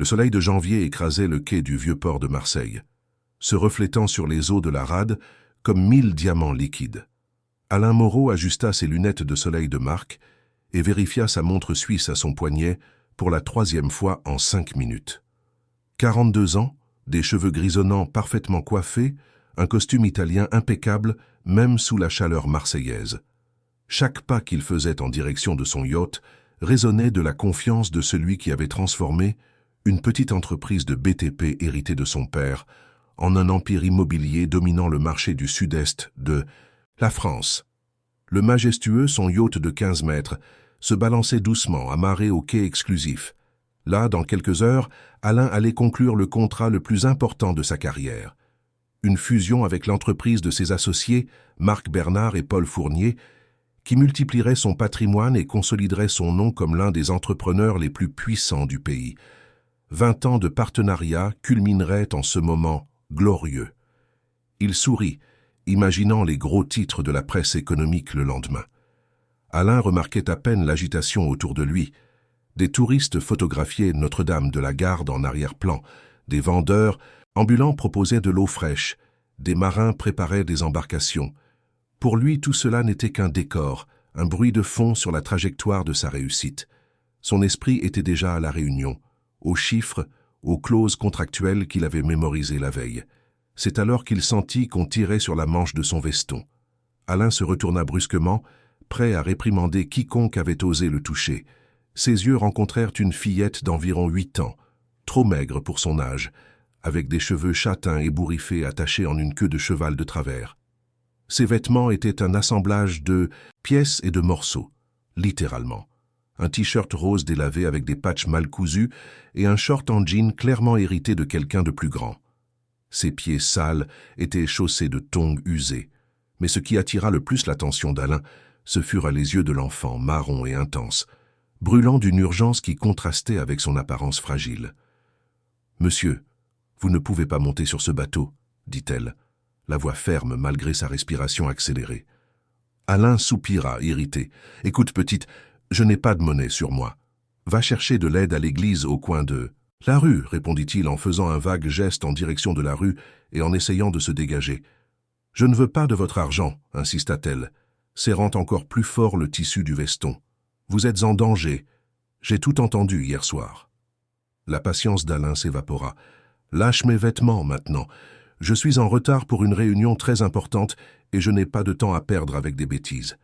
Le soleil de janvier écrasait le quai du vieux port de Marseille, se reflétant sur les eaux de la rade comme 1000 diamants liquides. Alain Moreau ajusta ses lunettes de soleil de marque et vérifia sa montre suisse à son poignet pour la 3e fois en 5 minutes. 42 ans, des cheveux grisonnants parfaitement coiffés, un costume italien impeccable même sous la chaleur marseillaise. Chaque pas qu'il faisait en direction de son yacht résonnait de la confiance de celui qui avait transformé une petite entreprise de BTP héritée de son père en un empire immobilier dominant le marché du sud-est de la France. Le majestueux, son yacht de 15 mètres, se balançait doucement, amarré au quai exclusif. Là, dans quelques heures, Alain allait conclure le contrat le plus important de sa carrière. Une fusion avec l'entreprise de ses associés, Marc Bernard et Paul Fournier, qui multiplierait son patrimoine et consoliderait son nom comme l'un des entrepreneurs les plus puissants du pays. 20 ans de partenariat culmineraient en ce moment glorieux. Il sourit, imaginant les gros titres de la presse économique le lendemain. Alain remarquait à peine l'agitation autour de lui. Des touristes photographiaient Notre-Dame de la Garde en arrière-plan, des vendeurs ambulants proposaient de l'eau fraîche, des marins préparaient des embarcations. Pour lui, tout cela n'était qu'un décor, un bruit de fond sur la trajectoire de sa réussite. Son esprit était déjà à la réunion, aux chiffres, aux clauses contractuelles qu'il avait mémorisées la veille. C'est alors qu'il sentit qu'on tirait sur la manche de son veston. Alain se retourna brusquement, prêt à réprimander quiconque avait osé le toucher. Ses yeux rencontrèrent une fillette d'environ 8 ans, trop maigre pour son âge, avec des cheveux châtains ébouriffés attachés en une queue de cheval de travers. Ses vêtements étaient un assemblage de pièces et de morceaux, littéralement. Un t-shirt rose délavé avec des patchs mal cousus et un short en jean clairement hérité de quelqu'un de plus grand. Ses pieds sales étaient chaussés de tongs usés, mais ce qui attira le plus l'attention d'Alain, ce furent les yeux de l'enfant, marrons et intenses, brûlant d'une urgence qui contrastait avec son apparence fragile. « Monsieur, vous ne pouvez pas monter sur ce bateau, » dit-elle, la voix ferme malgré sa respiration accélérée. Alain soupira, irrité. « Écoute, petite, je n'ai pas de monnaie sur moi. Va chercher de l'aide à l'église au coin de... » « La rue, répondit-il en faisant un vague geste en direction de la rue et en essayant de se dégager. « Je ne veux pas de votre argent, insista-t-elle, serrant encore plus fort le tissu du veston. Vous êtes en danger. J'ai tout entendu hier soir. » La patience d'Alain s'évapora. « Lâche mes vêtements maintenant. Je suis en retard pour une réunion très importante et je n'ai pas de temps à perdre avec des bêtises. »«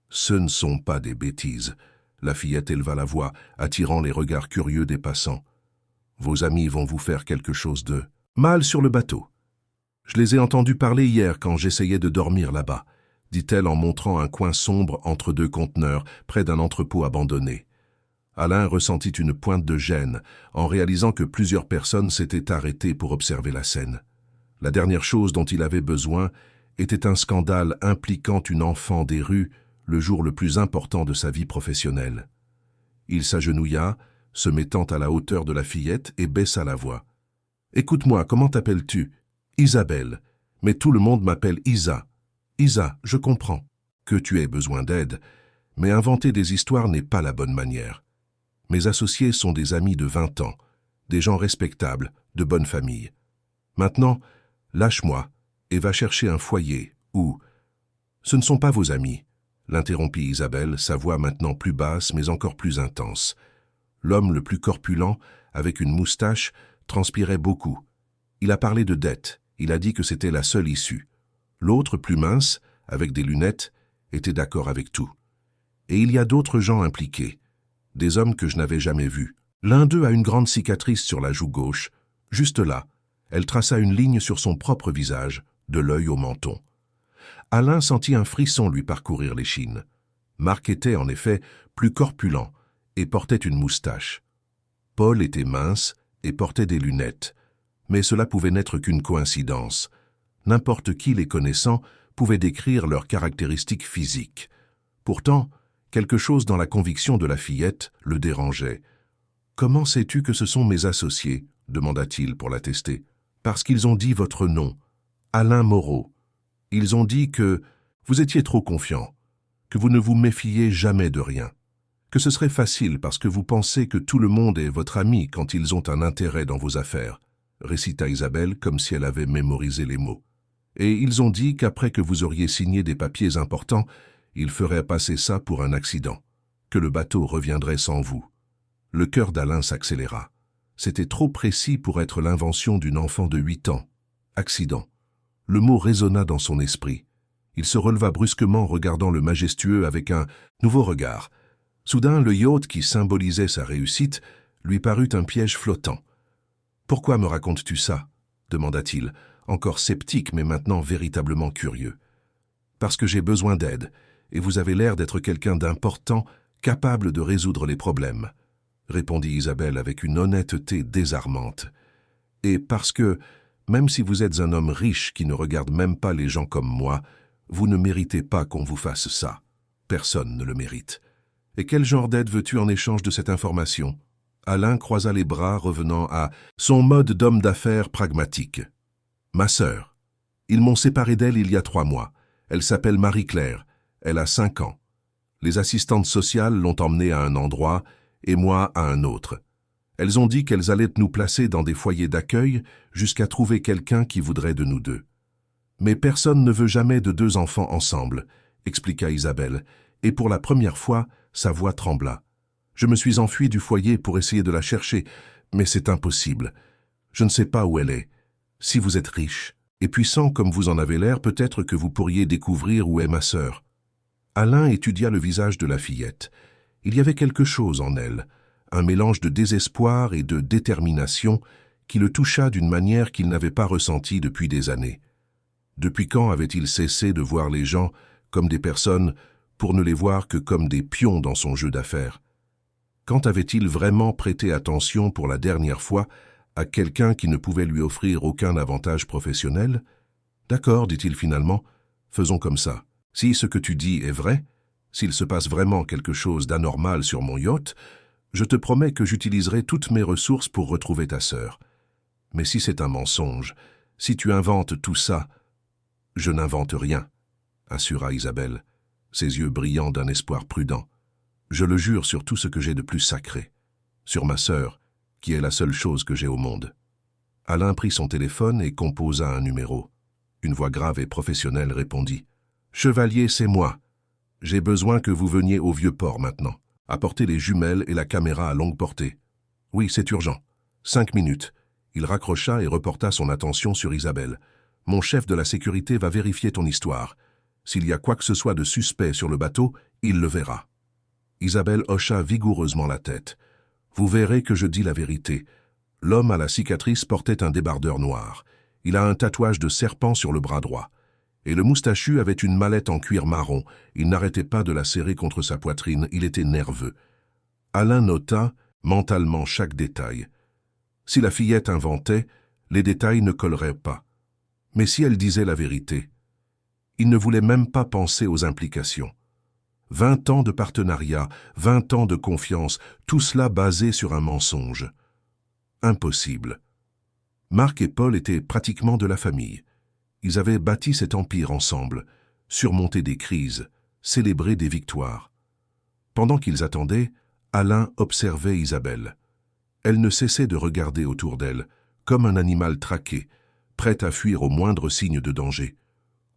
Ce ne sont pas des bêtises. » La fillette éleva la voix, attirant les regards curieux des passants. Vos amis vont vous faire quelque chose de mal sur le bateau. Je les ai entendus parler hier quand j'essayais de dormir là-bas, dit-elle en montrant un coin sombre entre 2 conteneurs, près d'un entrepôt abandonné. Alain ressentit une pointe de gêne en réalisant que plusieurs personnes s'étaient arrêtées pour observer la scène. La dernière chose dont il avait besoin était un scandale impliquant une enfant des rues le jour le plus important de sa vie professionnelle. Il s'agenouilla, se mettant à la hauteur de la fillette et baissa la voix. « Écoute-moi, comment t'appelles-tu ?»« Isabelle. Mais tout le monde m'appelle Isa. »« Isa, je comprends que tu aies besoin d'aide, mais inventer des histoires n'est pas la bonne manière. Mes associés sont des amis de 20 ans, des gens respectables, de bonne famille. Maintenant, lâche-moi et va chercher un foyer où... »« Ce ne sont pas vos amis, » l'interrompit Isabelle, sa voix maintenant plus basse mais encore plus intense. L'homme le plus corpulent, avec une moustache, transpirait beaucoup. Il a parlé de dette, il a dit que c'était la seule issue. L'autre, plus mince, avec des lunettes, était d'accord avec tout. Et il y a d'autres gens impliqués, des hommes que je n'avais jamais vus. L'un d'eux a une grande cicatrice sur la joue gauche. Juste là, elle traça une ligne sur son propre visage, de l'œil au menton. Alain sentit un frisson lui parcourir l'échine. Marc était, en effet, plus corpulent, et portait une moustache. Paul était mince et portait des lunettes, mais cela pouvait n'être qu'une coïncidence. N'importe qui les connaissant pouvait décrire leurs caractéristiques physiques. Pourtant, quelque chose dans la conviction de la fillette le dérangeait. « Comment sais-tu que ce sont mes associés ?» demanda-t-il pour l'attester. « Parce qu'ils ont dit votre nom, Alain Moreau. Ils ont dit que vous étiez trop confiant, que vous ne vous méfiez jamais de rien. Que ce serait facile parce que vous pensez que tout le monde est votre ami quand ils ont un intérêt dans vos affaires, récita Isabelle comme si elle avait mémorisé les mots. Et ils ont dit qu'après que vous auriez signé des papiers importants, ils feraient passer ça pour un accident, que le bateau reviendrait sans vous. Le cœur d'Alain s'accéléra. C'était trop précis pour être l'invention d'une enfant de 8 ans. Accident. Le mot résonna dans son esprit. Il se releva brusquement, regardant le majestueux avec un nouveau regard. Soudain, le yacht qui symbolisait sa réussite lui parut un piège flottant. « Pourquoi me racontes-tu ça » demanda-t-il, encore sceptique mais maintenant véritablement curieux. « Parce que j'ai besoin d'aide, et vous avez l'air d'être quelqu'un d'important, capable de résoudre les problèmes, » répondit Isabelle avec une honnêteté désarmante. « Et parce que, même si vous êtes un homme riche qui ne regarde même pas les gens comme moi, vous ne méritez pas qu'on vous fasse ça. Personne ne le mérite. Et quel genre d'aide veux-tu en échange de cette information ?» Alain croisa les bras, revenant à son mode d'homme d'affaires pragmatique. « Ma sœur. Ils m'ont séparé d'elle il y a 3 mois. Elle s'appelle Marie-Claire. Elle a 5 ans. Les assistantes sociales l'ont emmenée à un endroit et moi à un autre. Elles ont dit qu'elles allaient nous placer dans des foyers d'accueil jusqu'à trouver quelqu'un qui voudrait de nous deux. Mais personne ne veut jamais de 2 enfants ensemble, expliqua Isabelle, et pour la première fois, sa voix trembla. Je me suis enfui du foyer pour essayer de la chercher, mais c'est impossible. Je ne sais pas où elle est. Si vous êtes riche et puissant comme vous en avez l'air, peut-être que vous pourriez découvrir où est ma sœur. » Alain étudia le visage de la fillette. Il y avait quelque chose en elle, un mélange de désespoir et de détermination qui le toucha d'une manière qu'il n'avait pas ressentie depuis des années. Depuis quand avait-il cessé de voir les gens comme des personnes pour ne les voir que comme des pions dans son jeu d'affaires? Quand avait-il vraiment prêté attention pour la dernière fois à quelqu'un qui ne pouvait lui offrir aucun avantage professionnel? « D'accord, dit-il finalement, faisons comme ça. Si ce que tu dis est vrai, s'il se passe vraiment quelque chose d'anormal sur mon yacht, je te promets que j'utiliserai toutes mes ressources pour retrouver ta sœur. Mais si c'est un mensonge, si tu inventes tout ça, je n'invente rien, » assura Isabelle, ses yeux brillants d'un espoir prudent. « Je le jure sur tout ce que j'ai de plus sacré, sur ma sœur, qui est la seule chose que j'ai au monde. » Alain prit son téléphone et composa un numéro. Une voix grave et professionnelle répondit. « Chevalier, c'est moi. J'ai besoin que vous veniez au Vieux-Port maintenant. Apportez les jumelles et la caméra à longue portée. Oui, c'est urgent. 5 minutes. » Il raccrocha et reporta son attention sur Isabelle. « Mon chef de la sécurité va vérifier ton histoire. S'il y a quoi que ce soit de suspect sur le bateau, il le verra. » Isabelle hocha vigoureusement la tête. « Vous verrez que je dis la vérité. L'homme à la cicatrice portait un débardeur noir. Il a un tatouage de serpent sur le bras droit. Et le moustachu avait une mallette en cuir marron. Il n'arrêtait pas de la serrer contre sa poitrine. Il était nerveux. » Alain nota mentalement chaque détail. Si la fillette inventait, les détails ne colleraient pas. Mais si elle disait la vérité, il ne voulait même pas penser aux implications. 20 ans de partenariat, 20 ans de confiance, tout cela basé sur un mensonge. Impossible. Marc et Paul étaient pratiquement de la famille. Ils avaient bâti cet empire ensemble, surmonté des crises, célébré des victoires. Pendant qu'ils attendaient, Alain observait Isabelle. Elle ne cessait de regarder autour d'elle, comme un animal traqué, prêt à fuir au moindre signe de danger.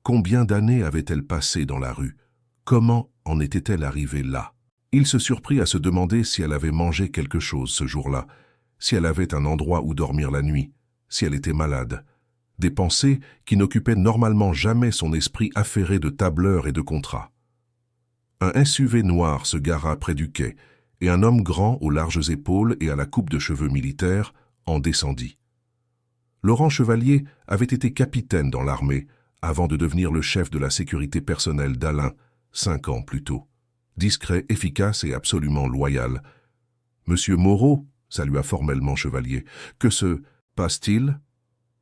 Combien d'années avait-elle passé dans la rue? Comment en était-elle arrivée là? Il se surprit à se demander si elle avait mangé quelque chose ce jour-là, si elle avait un endroit où dormir la nuit, si elle était malade. Des pensées qui n'occupaient normalement jamais son esprit affairé de tableurs et de contrats. Un SUV noir se gara près du quai, et un homme grand aux larges épaules et à la coupe de cheveux militaire en descendit. Laurent Chevalier avait été capitaine dans l'armée avant de devenir le chef de la sécurité personnelle d'Alain, 5 ans plus tôt. Discret, efficace et absolument loyal. « Monsieur Moreau » salua formellement Chevalier. « Que se passe-t-il »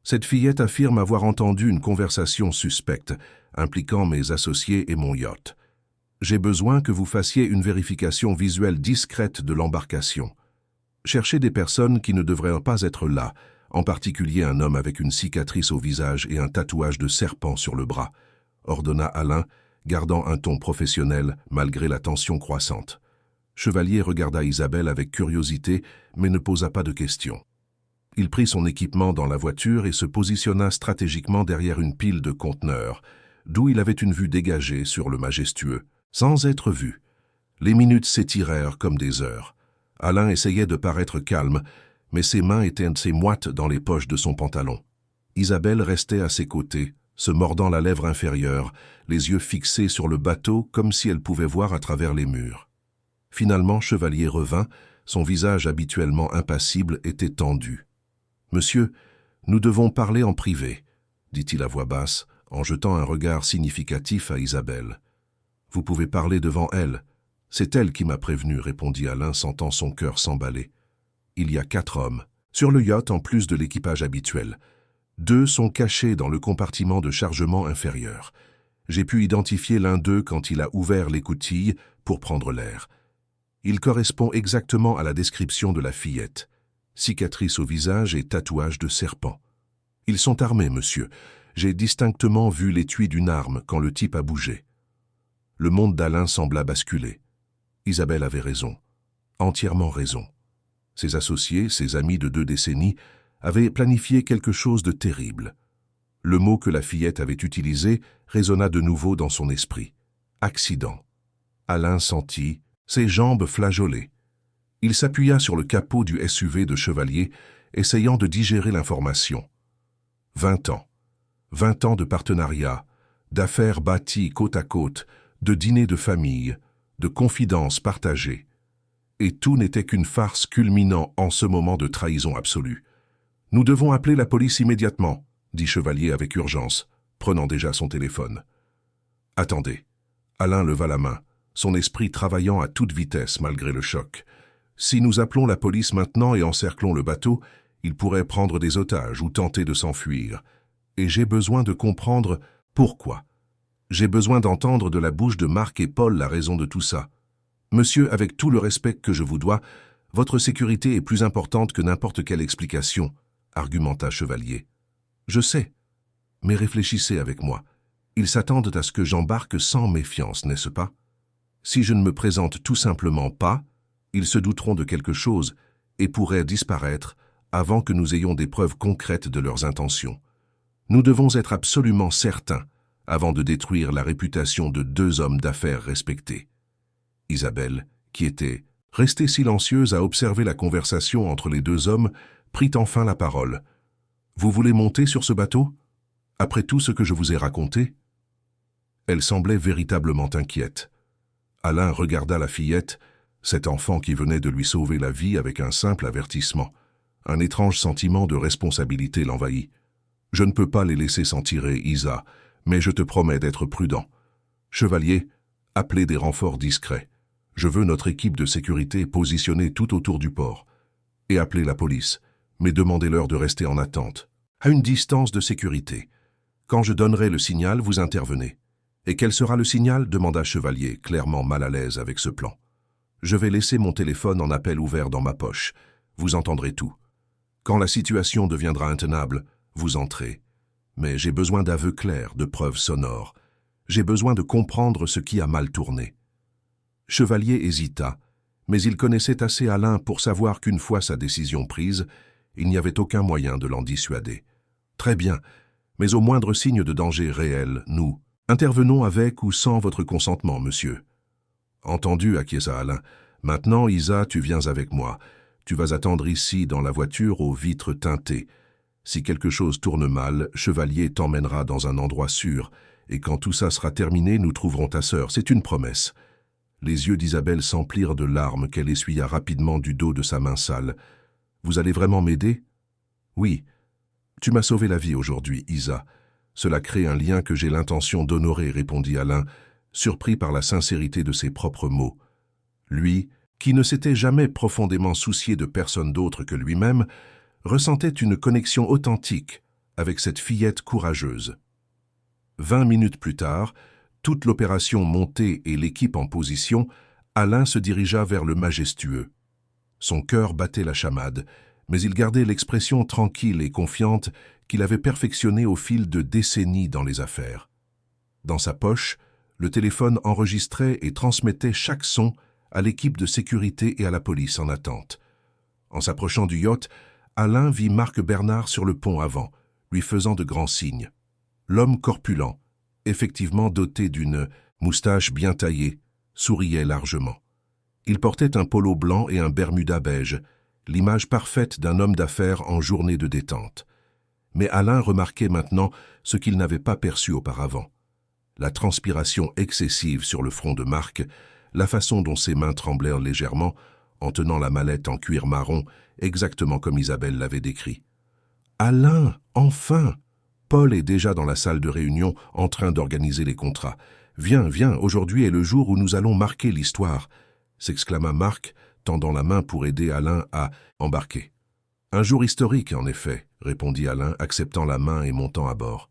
Cette fillette affirme avoir entendu une conversation suspecte, impliquant mes associés et mon yacht. J'ai besoin que vous fassiez une vérification visuelle discrète de l'embarcation. Cherchez des personnes qui ne devraient pas être là, en particulier un homme avec une cicatrice au visage et un tatouage de serpent sur le bras, ordonna Alain, gardant un ton professionnel malgré la tension croissante. Chevalier regarda Isabelle avec curiosité, mais ne posa pas de questions. Il prit son équipement dans la voiture et se positionna stratégiquement derrière une pile de conteneurs, d'où il avait une vue dégagée sur le majestueux, sans être vu. Les minutes s'étirèrent comme des heures. Alain essayait de paraître calme, mais ses mains étaient assez moites dans les poches de son pantalon. Isabelle restait à ses côtés, se mordant la lèvre inférieure, les yeux fixés sur le bateau comme si elle pouvait voir à travers les murs. Finalement, Chevalier revint, son visage habituellement impassible était tendu. « Monsieur, nous devons parler en privé, » dit-il à voix basse, en jetant un regard significatif à Isabelle. « Vous pouvez parler devant elle. C'est elle qui m'a prévenu, » répondit Alain, sentant son cœur s'emballer. Il y a 4 hommes, sur le yacht en plus de l'équipage habituel. 2 sont cachés dans le compartiment de chargement inférieur. J'ai pu identifier l'un d'eux quand il a ouvert l'écoutille pour prendre l'air. Il correspond exactement à la description de la fillette. Cicatrice au visage et tatouage de serpent. Ils sont armés, monsieur. J'ai distinctement vu l'étui d'une arme quand le type a bougé. Le monde d'Alain sembla basculer. Isabelle avait raison. Entièrement raison. Ses associés, ses amis de 2 décennies, avaient planifié quelque chose de terrible. Le mot que la fillette avait utilisé résonna de nouveau dans son esprit. Accident. Alain sentit ses jambes flageoler. Il s'appuya sur le capot du SUV de Chevalier, essayant de digérer l'information. 20 ans. 20 ans de partenariat, d'affaires bâties côte à côte, de dîners de famille, de confidences partagées. Et tout n'était qu'une farce culminant en ce moment de trahison absolue. « Nous devons appeler la police immédiatement », dit Chevalier avec urgence, prenant déjà son téléphone. « Attendez. » Alain leva la main, son esprit travaillant à toute vitesse malgré le choc. « Si nous appelons la police maintenant et encerclons le bateau, ils pourraient prendre des otages ou tenter de s'enfuir. Et j'ai besoin de comprendre pourquoi. J'ai besoin d'entendre de la bouche de Marc et Paul la raison de tout ça. Monsieur, avec tout le respect que je vous dois, votre sécurité est plus importante que n'importe quelle explication, » argumenta Chevalier. « Je sais, mais réfléchissez avec moi. Ils s'attendent à ce que j'embarque sans méfiance, n'est-ce pas? Si je ne me présente tout simplement pas, ils se douteront de quelque chose et pourraient disparaître avant que nous ayons des preuves concrètes de leurs intentions. Nous devons être absolument certains avant de détruire la réputation de 2 hommes d'affaires respectés. » Isabelle, qui était restée silencieuse à observer la conversation entre les 2 hommes, prit enfin la parole. « Vous voulez monter sur ce bateau? Après tout ce que je vous ai raconté ?» Elle semblait véritablement inquiète. Alain regarda la fillette, cet enfant qui venait de lui sauver la vie avec un simple avertissement. Un étrange sentiment de responsabilité l'envahit. « Je ne peux pas les laisser s'en tirer, Isa, mais je te promets d'être prudent. Chevalier, appelez des renforts discrets. Je veux notre équipe de sécurité positionnée tout autour du port. Et appelez la police, mais demandez-leur de rester en attente, à une distance de sécurité. Quand je donnerai le signal, vous intervenez. » « Et quel sera le signal ?» demanda Chevalier, clairement mal à l'aise avec ce plan. « Je vais laisser mon téléphone en appel ouvert dans ma poche. Vous entendrez tout. Quand la situation deviendra intenable, vous entrez. Mais j'ai besoin d'aveux clairs, de preuves sonores. J'ai besoin de comprendre ce qui a mal tourné. » Chevalier hésita, mais il connaissait assez Alain pour savoir qu'une fois sa décision prise, il n'y avait aucun moyen de l'en dissuader. « Très bien, mais au moindre signe de danger réel, nous intervenons avec ou sans votre consentement, monsieur. » « Entendu, » acquiesça Alain. « Maintenant, Isa, tu viens avec moi. Tu vas attendre ici, dans la voiture, aux vitres teintées. Si quelque chose tourne mal, Chevalier t'emmènera dans un endroit sûr, et quand tout ça sera terminé, nous trouverons ta sœur. C'est une promesse. » Les yeux d'Isabelle s'emplirent de larmes qu'elle essuya rapidement du dos de sa main sale. « Vous allez vraiment m'aider ?»« Oui. Tu m'as sauvé la vie aujourd'hui, Isa. Cela crée un lien que j'ai l'intention d'honorer, » répondit Alain, surpris par la sincérité de ses propres mots. Lui, qui ne s'était jamais profondément soucié de personne d'autre que lui-même, ressentait une connexion authentique avec cette fillette courageuse. 20 minutes plus tard, toute l'opération montée et l'équipe en position, Alain se dirigea vers le majestueux. Son cœur battait la chamade, mais il gardait l'expression tranquille et confiante qu'il avait perfectionnée au fil de décennies dans les affaires. Dans sa poche, le téléphone enregistrait et transmettait chaque son à l'équipe de sécurité et à la police en attente. En s'approchant du yacht, Alain vit Marc Bernard sur le pont avant, lui faisant de grands signes. L'homme corpulent, effectivement doté d'une moustache bien taillée, souriait largement. Il portait un polo blanc et un bermuda beige, l'image parfaite d'un homme d'affaires en journée de détente. Mais Alain remarquait maintenant ce qu'il n'avait pas perçu auparavant. La transpiration excessive sur le front de Marc, la façon dont ses mains tremblèrent légèrement en tenant la mallette en cuir marron, exactement comme Isabelle l'avait décrit. « Alain, enfin !» Paul est déjà dans la salle de réunion en train d'organiser les contrats. « Viens, viens, aujourd'hui est le jour où nous allons marquer l'histoire !» s'exclama Marc, tendant la main pour aider Alain à embarquer. « Un jour historique, en effet », répondit Alain, acceptant la main et montant à bord.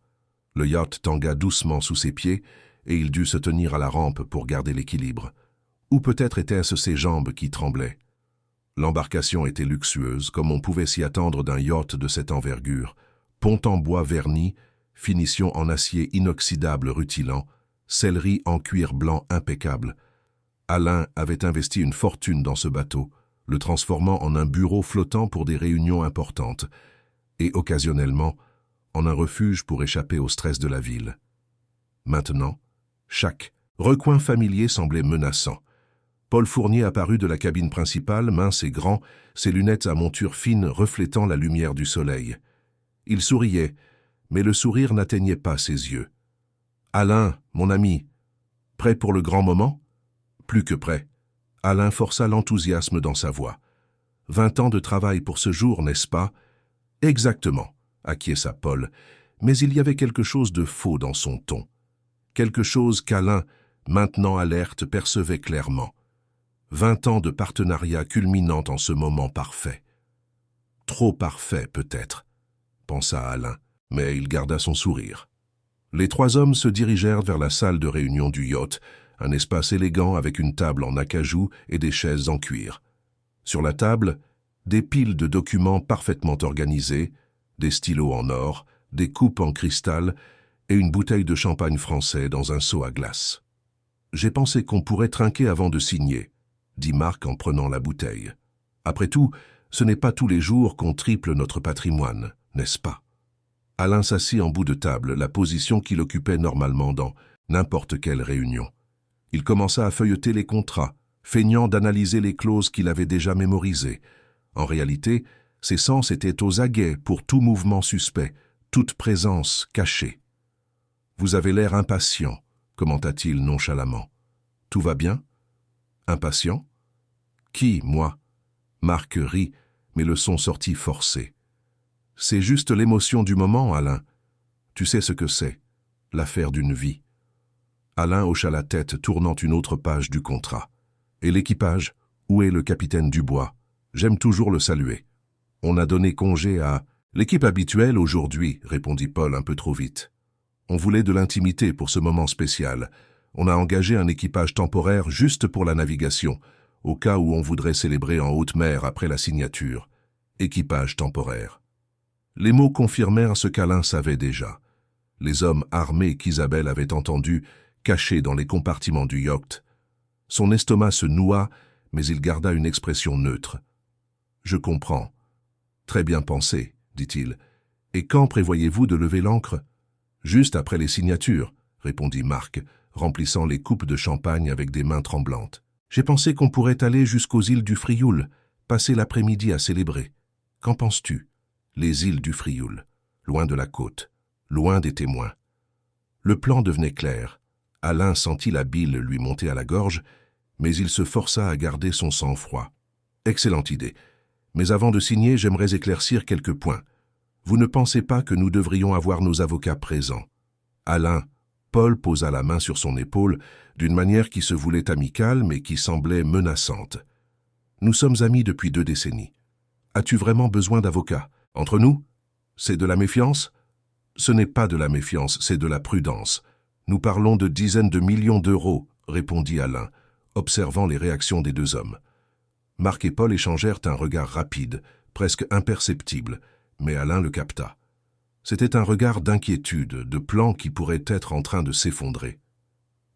Le yacht tangua doucement sous ses pieds et il dut se tenir à la rampe pour garder l'équilibre. Ou peut-être étaient-ce ses jambes qui tremblaient. L'embarcation était luxueuse, comme on pouvait s'y attendre d'un yacht de cette envergure. Pont en bois verni, finition en acier inoxydable rutilant, sellerie en cuir blanc impeccable. Alain avait investi une fortune dans ce bateau, le transformant en un bureau flottant pour des réunions importantes, et occasionnellement en un refuge pour échapper au stress de la ville. Maintenant, chaque recoin familier semblait menaçant. Paul Fournier apparut de la cabine principale, mince et grand, ses lunettes à monture fine reflétant la lumière du soleil. Il souriait, mais le sourire n'atteignait pas ses yeux. « Alain, mon ami, prêt pour le grand moment ?»« Plus que prêt. » Alain força l'enthousiasme dans sa voix. « 20 ans de travail pour ce jour, n'est-ce pas ?»« Exactement, » acquiesça Paul, mais il y avait quelque chose de faux dans son ton. Quelque chose qu'Alain, maintenant alerte, percevait clairement. 20 ans de partenariat culminant en ce moment parfait. Trop parfait, peut-être, pensa Alain, mais il garda son sourire. Les trois hommes se dirigèrent vers la salle de réunion du yacht, un espace élégant avec une table en acajou et des chaises en cuir. Sur la table, des piles de documents parfaitement organisés, des stylos en or, des coupes en cristal et une bouteille de champagne français dans un seau à glace. « J'ai pensé qu'on pourrait trinquer avant de signer », dit Marc en prenant la bouteille. « Après tout, ce n'est pas tous les jours qu'on triple notre patrimoine, n'est-ce pas ?» Alain s'assit en bout de table, la position qu'il occupait normalement dans n'importe quelle réunion. Il commença à feuilleter les contrats, feignant d'analyser les clauses qu'il avait déjà mémorisées. En réalité, ses sens étaient aux aguets pour tout mouvement suspect, toute présence cachée. « Vous avez l'air impatient », commenta-t-il nonchalamment. « Tout va bien ?»« Impatient ? Qui, moi ?» Marc rit, mais le son sortit forcé. « C'est juste l'émotion du moment, Alain. Tu sais ce que c'est, l'affaire d'une vie. » Alain hocha la tête, tournant une autre page du contrat. « Et l'équipage? Où est le capitaine Dubois? J'aime toujours le saluer. » « On a donné congé à l'équipe habituelle aujourd'hui, » répondit Paul un peu trop vite. « On voulait de l'intimité pour ce moment spécial. On a engagé un équipage temporaire juste pour la navigation, au cas où on voudrait célébrer en haute mer après la signature. Équipage temporaire. » Les mots confirmèrent ce qu'Alain savait déjà. Les hommes armés qu'Isabelle avait entendus, cachés dans les compartiments du yacht. Son estomac se noua, mais il garda une expression neutre. « Je comprends. » « Très bien pensé, » dit-il. « Et quand prévoyez-vous de lever l'ancre ?»« Juste après les signatures, » répondit Marc, remplissant les coupes de champagne avec des mains tremblantes. « J'ai pensé qu'on pourrait aller jusqu'aux îles du Frioul, passer l'après-midi à célébrer. Qu'en penses-tu ? Les îles du Frioul, loin de la côte, loin des témoins. » Le plan devenait clair. Alain sentit la bile lui monter à la gorge, mais il se força à garder son sang-froid. « Excellente idée. Mais avant de signer, j'aimerais éclaircir quelques points. Vous ne pensez pas que nous devrions avoir nos avocats présents ?» Alain, Paul posa la main sur son épaule d'une manière qui se voulait amicale mais qui semblait menaçante. « Nous sommes amis depuis 2 décennies. As-tu vraiment besoin d'avocats? Entre nous? C'est de la méfiance? » « Ce n'est pas de la méfiance, c'est de la prudence. Nous parlons de dizaines de millions d'euros, » répondit Alain, observant les réactions des deux hommes. Marc et Paul échangèrent un regard rapide, presque imperceptible, mais Alain le capta. C'était un regard d'inquiétude, de plan qui pourrait être en train de s'effondrer.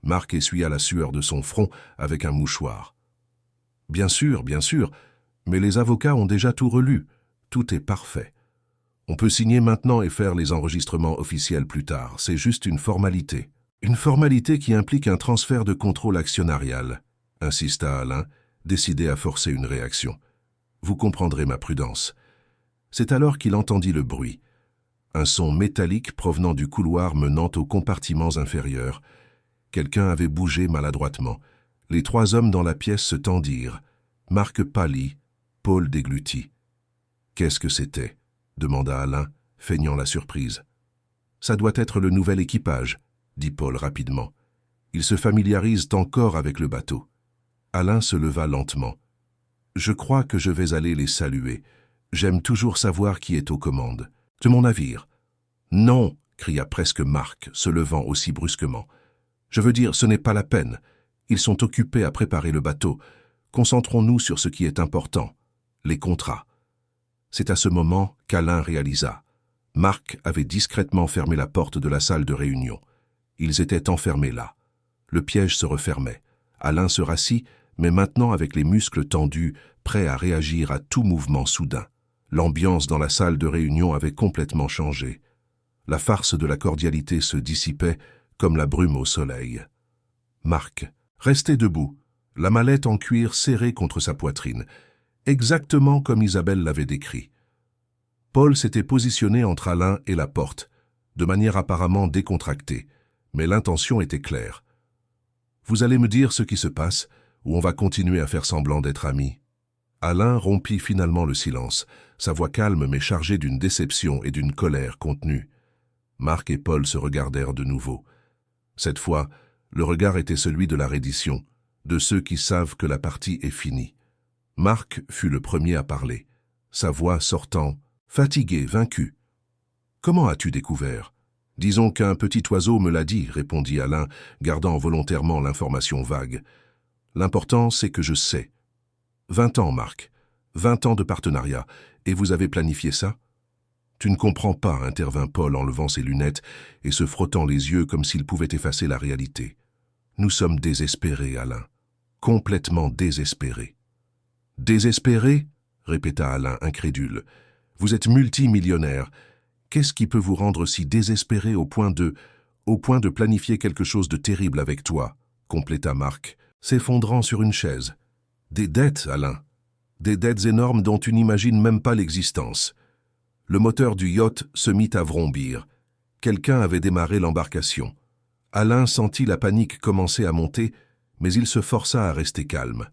Marc essuya la sueur de son front avec un mouchoir. Bien sûr, mais les avocats ont déjà tout relu. Tout est parfait. On peut signer maintenant et faire les enregistrements officiels plus tard. C'est juste une formalité. Une formalité qui implique un transfert de contrôle actionnarial, insista Alain, décidé à forcer une réaction. Vous comprendrez ma prudence. C'est alors qu'il entendit le bruit. Un son métallique provenant du couloir menant aux compartiments inférieurs. Quelqu'un avait bougé maladroitement. Les 3 hommes dans la pièce se tendirent. Marc pâlit, Paul déglutit. « Qu'est-ce que c'était » demanda Alain, feignant la surprise. « Ça doit être le nouvel équipage » dit Paul rapidement. « Ils se familiarisent encore avec le bateau. » Alain se leva lentement. « Je crois que je vais aller les saluer. J'aime toujours savoir qui est aux commandes. De mon navire. »« Non !» cria presque Marc, se levant aussi brusquement. « Je veux dire, ce n'est pas la peine. Ils sont occupés à préparer le bateau. Concentrons-nous sur ce qui est important, les contrats. » C'est à ce moment qu'Alain réalisa. Marc avait discrètement fermé la porte de la salle de réunion. Ils étaient enfermés là. Le piège se refermait. Alain se rassit, mais maintenant avec les muscles tendus, prêt à réagir à tout mouvement soudain. L'ambiance dans la salle de réunion avait complètement changé. La farce de la cordialité se dissipait comme la brume au soleil. Marc restait debout, la mallette en cuir serrée contre sa poitrine, exactement comme Isabelle l'avait décrit. Paul s'était positionné entre Alain et la porte, de manière apparemment décontractée, mais l'intention était claire. « Vous allez me dire ce qui se passe, ou on va continuer à faire semblant d'être amis ?» Alain rompit finalement le silence, sa voix calme mais chargée d'une déception et d'une colère contenue. Marc et Paul se regardèrent de nouveau. Cette fois, le regard était celui de la reddition, de ceux qui savent que la partie est finie. Marc fut le premier à parler, sa voix sortant, fatigué, vaincu. « Comment as-tu découvert ?»« Disons qu'un petit oiseau me l'a dit, » répondit Alain, gardant volontairement l'information vague. « L'important, c'est que je sais. 20 ans, Marc. 20 ans de partenariat. Et vous avez planifié ça ?»« Tu ne comprends pas, » intervint Paul en levant ses lunettes et se frottant les yeux comme s'il pouvait effacer la réalité. « Nous sommes désespérés, Alain. Complètement désespérés. »« Désespérés ?» répéta Alain, incrédule. « Vous êtes multimillionnaire. Qu'est-ce qui peut vous rendre si désespéré au point de planifier quelque chose de terrible avec toi ?» compléta Marc, s'effondrant sur une chaise. « Des dettes, Alain. Des dettes énormes dont tu n'imagines même pas l'existence. » Le moteur du yacht se mit à vrombir. Quelqu'un avait démarré l'embarcation. Alain sentit la panique commencer à monter, mais il se força à rester calme.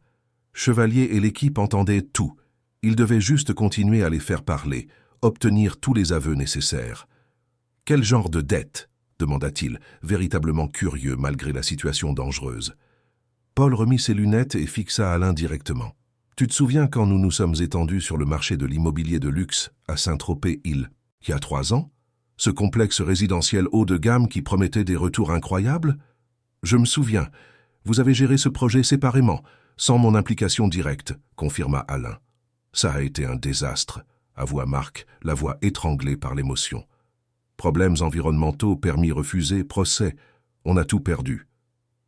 Chevalier et l'équipe entendaient tout. Il devait juste continuer à les faire parler, obtenir tous les aveux nécessaires. « Quel genre de dette ?» demanda-t-il, véritablement curieux malgré la situation dangereuse. Paul remit ses lunettes et fixa Alain directement. « Tu te souviens quand nous nous sommes étendus sur le marché de l'immobilier de luxe à Saint-Tropez-Île, il y a 3 ans? Ce complexe résidentiel haut de gamme qui promettait des retours incroyables? Je me souviens. Vous avez géré ce projet séparément, sans mon implication directe, confirma Alain. Ça a été un désastre, avoua Marc, la voix étranglée par l'émotion. Problèmes environnementaux, permis refusés, procès, on a tout perdu.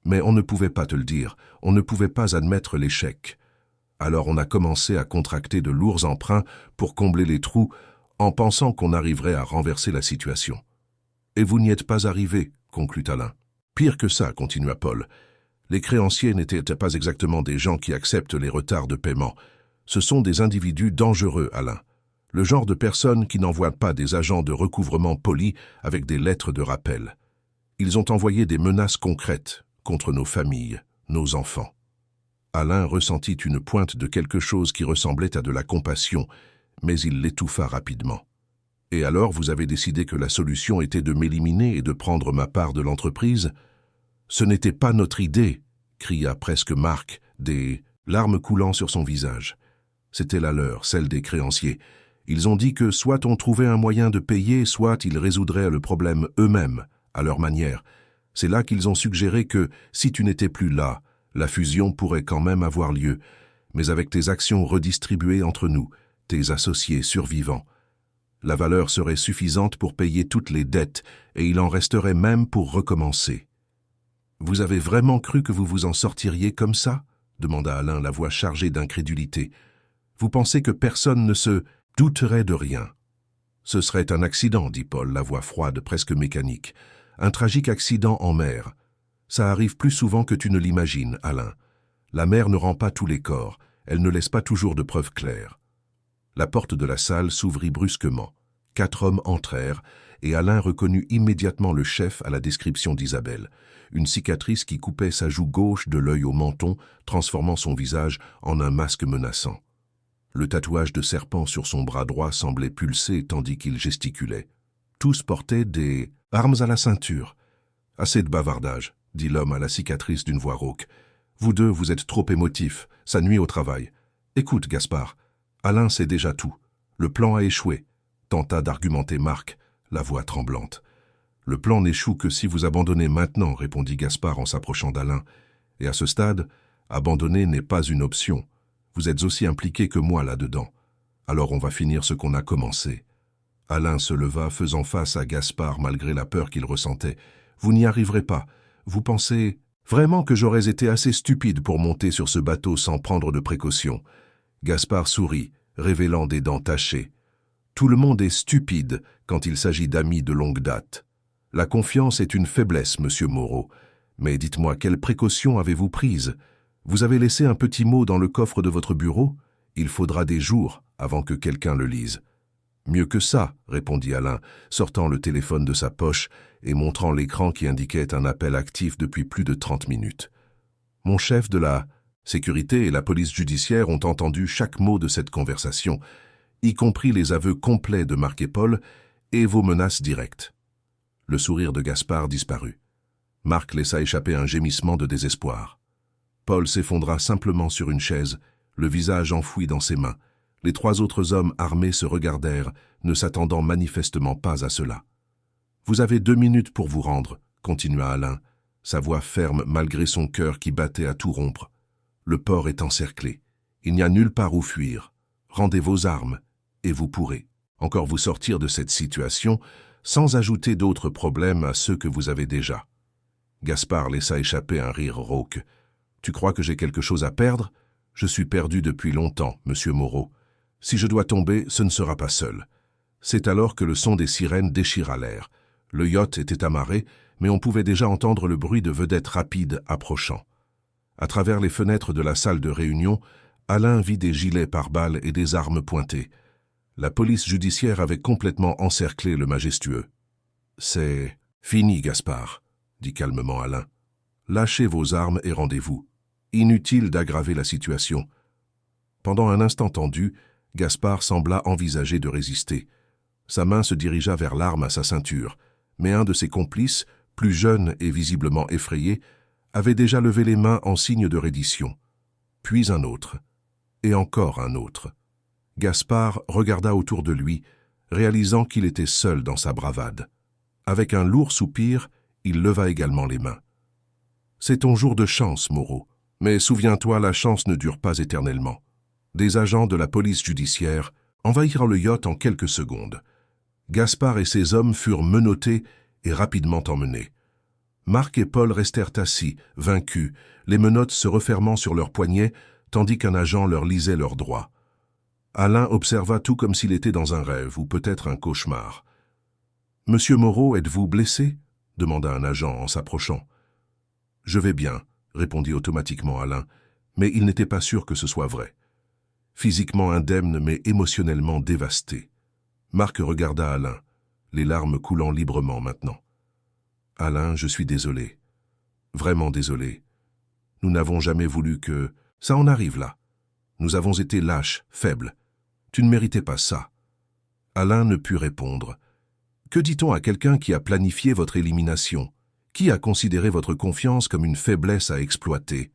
Mais on ne pouvait pas te le dire, on ne pouvait pas admettre l'échec. Alors on a commencé à contracter de lourds emprunts pour combler les trous en pensant qu'on arriverait à renverser la situation. Et vous n'y êtes pas arrivé, conclut Alain. Pire que ça, continua Paul. Les créanciers n'étaient pas exactement des gens qui acceptent les retards de paiement. Ce sont des individus dangereux, Alain. Le genre de personnes qui n'envoient pas des agents de recouvrement polis avec des lettres de rappel. Ils ont envoyé des menaces concrètes contre nos familles, nos enfants. Alain ressentit une pointe de quelque chose qui ressemblait à de la compassion, mais il l'étouffa rapidement. « Et alors vous avez décidé que la solution était de m'éliminer et de prendre ma part de l'entreprise ? » « Ce n'était pas notre idée !» cria presque Marc, des larmes coulant sur son visage. C'était la leur, celle des créanciers. Ils ont dit que soit on trouvait un moyen de payer, soit ils résoudraient le problème eux-mêmes, à leur manière. C'est là qu'ils ont suggéré que, si tu n'étais plus là, la fusion pourrait quand même avoir lieu, mais avec tes actions redistribuées entre nous, tes associés survivants. La valeur serait suffisante pour payer toutes les dettes, et il en resterait même pour recommencer. « Vous avez vraiment cru que vous vous en sortiriez comme ça ?» demanda Alain, la voix chargée d'incrédulité. Vous pensez que personne ne se douterait de rien? Ce serait un accident, dit Paul, la voix froide, presque mécanique. Un tragique accident en mer. Ça arrive plus souvent que tu ne l'imagines, Alain. La mer ne rend pas tous les corps, elle ne laisse pas toujours de preuves claires. La porte de la salle s'ouvrit brusquement. 4 hommes entrèrent, et Alain reconnut immédiatement le chef à la description d'Isabelle, une cicatrice qui coupait sa joue gauche de l'œil au menton, transformant son visage en un masque menaçant. Le tatouage de serpent sur son bras droit semblait pulser tandis qu'il gesticulait. Tous portaient des armes à la ceinture. « Assez de bavardage », dit l'homme à la cicatrice d'une voix rauque. « Vous deux, vous êtes trop émotifs, ça nuit au travail. Écoute, Gaspard, Alain sait déjà tout. Le plan a échoué. » Tenta d'argumenter Marc, la voix tremblante. « Le plan n'échoue que si vous abandonnez maintenant, » répondit Gaspard en s'approchant d'Alain. « Et à ce stade, abandonner n'est pas une option. Vous êtes aussi impliqué que moi là-dedans. Alors on va finir ce qu'on a commencé. » Alain se leva, faisant face à Gaspard malgré la peur qu'il ressentait. « Vous n'y arriverez pas. Vous pensez vraiment que j'aurais été assez stupide pour monter sur ce bateau sans prendre de précautions ?» Gaspard sourit, révélant des dents tachées. « Tout le monde est stupide quand il s'agit d'amis de longue date. La confiance est une faiblesse, monsieur Moreau. Mais dites-moi, quelles précautions avez-vous prises? Vous avez laissé un petit mot dans le coffre de votre bureau? Il faudra des jours avant que quelqu'un le lise. » « Mieux que ça, » répondit Alain, sortant le téléphone de sa poche et montrant l'écran qui indiquait un appel actif depuis plus de 30 minutes. « Mon chef de la sécurité et la police judiciaire ont entendu chaque mot de cette conversation, y compris les aveux complets de Marc et Paul et vos menaces directes. » Le sourire de Gaspard disparut. Marc laissa échapper un gémissement de désespoir. Paul s'effondra simplement sur une chaise, le visage enfoui dans ses mains. Les 3 autres hommes armés se regardèrent, ne s'attendant manifestement pas à cela. « Vous avez 2 minutes pour vous rendre, » continua Alain, sa voix ferme malgré son cœur qui battait à tout rompre. « Le port est encerclé. Il n'y a nulle part où fuir. Rendez vos armes, et vous pourrez encore vous sortir de cette situation sans ajouter d'autres problèmes à ceux que vous avez déjà. » Gaspard laissa échapper un rire rauque. « Tu crois que j'ai quelque chose à perdre? Je suis perdu depuis longtemps, monsieur Moreau. Si je dois tomber, ce ne sera pas seul. » C'est alors que le son des sirènes déchira l'air. Le yacht était amarré, mais on pouvait déjà entendre le bruit de vedettes rapides approchant. À travers les fenêtres de la salle de réunion, Alain vit des gilets pare-balles et des armes pointées. La police judiciaire avait complètement encerclé le majestueux. « C'est fini, Gaspard, » dit calmement Alain. « Lâchez vos armes et rendez-vous. Inutile d'aggraver la situation. » Pendant un instant tendu, Gaspard sembla envisager de résister. Sa main se dirigea vers l'arme à sa ceinture, mais un de ses complices, plus jeune et visiblement effrayé, avait déjà levé les mains en signe de reddition. Puis un autre, et encore un autre. Gaspard regarda autour de lui, réalisant qu'il était seul dans sa bravade. Avec un lourd soupir, il leva également les mains. « C'est ton jour de chance, Moreau, mais souviens-toi, la chance ne dure pas éternellement. » Des agents de la police judiciaire envahirent le yacht en quelques secondes. Gaspard et ses hommes furent menottés et rapidement emmenés. Marc et Paul restèrent assis, vaincus, les menottes se refermant sur leurs poignets, tandis qu'un agent leur lisait leurs droits. Alain observa tout comme s'il était dans un rêve ou peut-être un cauchemar. « Monsieur Moreau, êtes-vous blessé ?» demanda un agent en s'approchant. « Je vais bien », répondit automatiquement Alain, mais il n'était pas sûr que ce soit vrai. Physiquement indemne mais émotionnellement dévasté. Marc regarda Alain, les larmes coulant librement maintenant. « Alain, je suis désolé. Vraiment désolé. Nous n'avons jamais voulu que... Ça en arrive là. Nous avons été lâches, faibles. Tu ne méritais pas ça. » Alain ne put répondre. Que dit-on à quelqu'un qui a planifié votre élimination? Qui a considéré votre confiance comme une faiblesse à exploiter?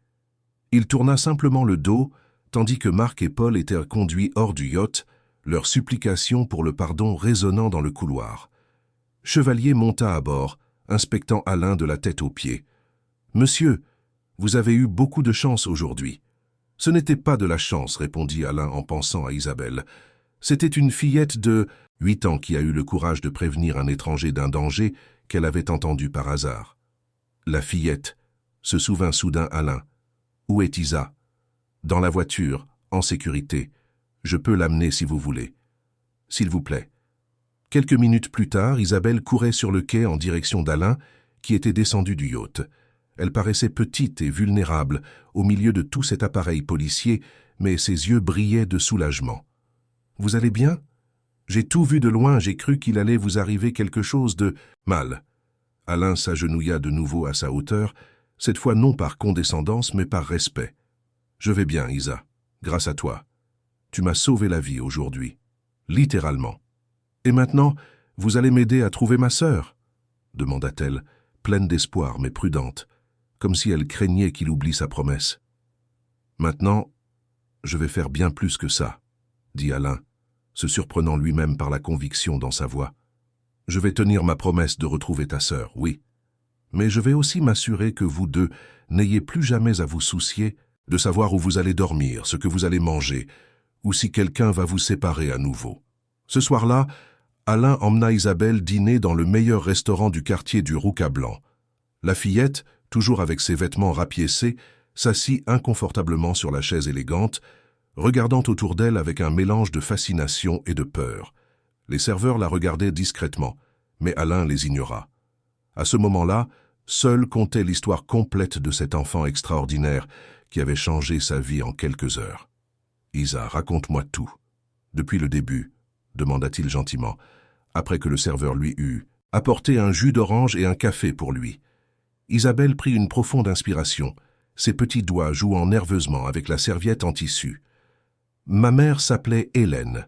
Il tourna simplement le dos, tandis que Marc et Paul étaient conduits hors du yacht, leurs supplications pour le pardon résonnant dans le couloir. Chevalier monta à bord, inspectant Alain de la tête aux pieds. « Monsieur, vous avez eu beaucoup de chance aujourd'hui. » « Ce n'était pas de la chance, » répondit Alain en pensant à Isabelle. « C'était une fillette de 8 ans qui a eu le courage de prévenir un étranger d'un danger qu'elle avait entendu par hasard. » « La fillette » se souvint soudain Alain. « Où est Isa ?» Dans la voiture, en sécurité. Je peux l'amener si vous voulez. S'il vous plaît. Quelques minutes plus tard, Isabelle courait sur le quai en direction d'Alain, qui était descendu du yacht. Elle paraissait petite et vulnérable au milieu de tout cet appareil policier, mais ses yeux brillaient de soulagement. « Vous allez bien ? J'ai tout vu de loin, j'ai cru qu'il allait vous arriver quelque chose de mal. » Alain s'agenouilla de nouveau à sa hauteur, cette fois non par condescendance, mais par respect. « Je vais bien, Isa, grâce à toi. Tu m'as sauvé la vie aujourd'hui. Littéralement. Et maintenant, vous allez m'aider à trouver ma sœur ?» demanda-t-elle, pleine d'espoir mais prudente, comme si elle craignait qu'il oublie sa promesse. « Maintenant, je vais faire bien plus que ça, » dit Alain, se surprenant lui-même par la conviction dans sa voix. « Je vais tenir ma promesse de retrouver ta sœur, oui. Mais je vais aussi m'assurer que vous deux n'ayez plus jamais à vous soucier de savoir où vous allez dormir, ce que vous allez manger, ou si quelqu'un va vous séparer à nouveau. » Ce soir-là, Alain emmena Isabelle dîner dans le meilleur restaurant du quartier du Roucablanc. La fillette, toujours avec ses vêtements rapiécés, s'assit inconfortablement sur la chaise élégante, regardant autour d'elle avec un mélange de fascination et de peur. Les serveurs la regardaient discrètement, mais Alain les ignora. À ce moment-là, seul comptait l'histoire complète de cet enfant extraordinaire qui avait changé sa vie en quelques heures. « Isa, raconte-moi tout. Depuis le début, » demanda-t-il gentiment, après que le serveur lui eut apporté un jus d'orange et un café pour lui. Isabelle prit une profonde inspiration, ses petits doigts jouant nerveusement avec la serviette en tissu. « Ma mère s'appelait Hélène.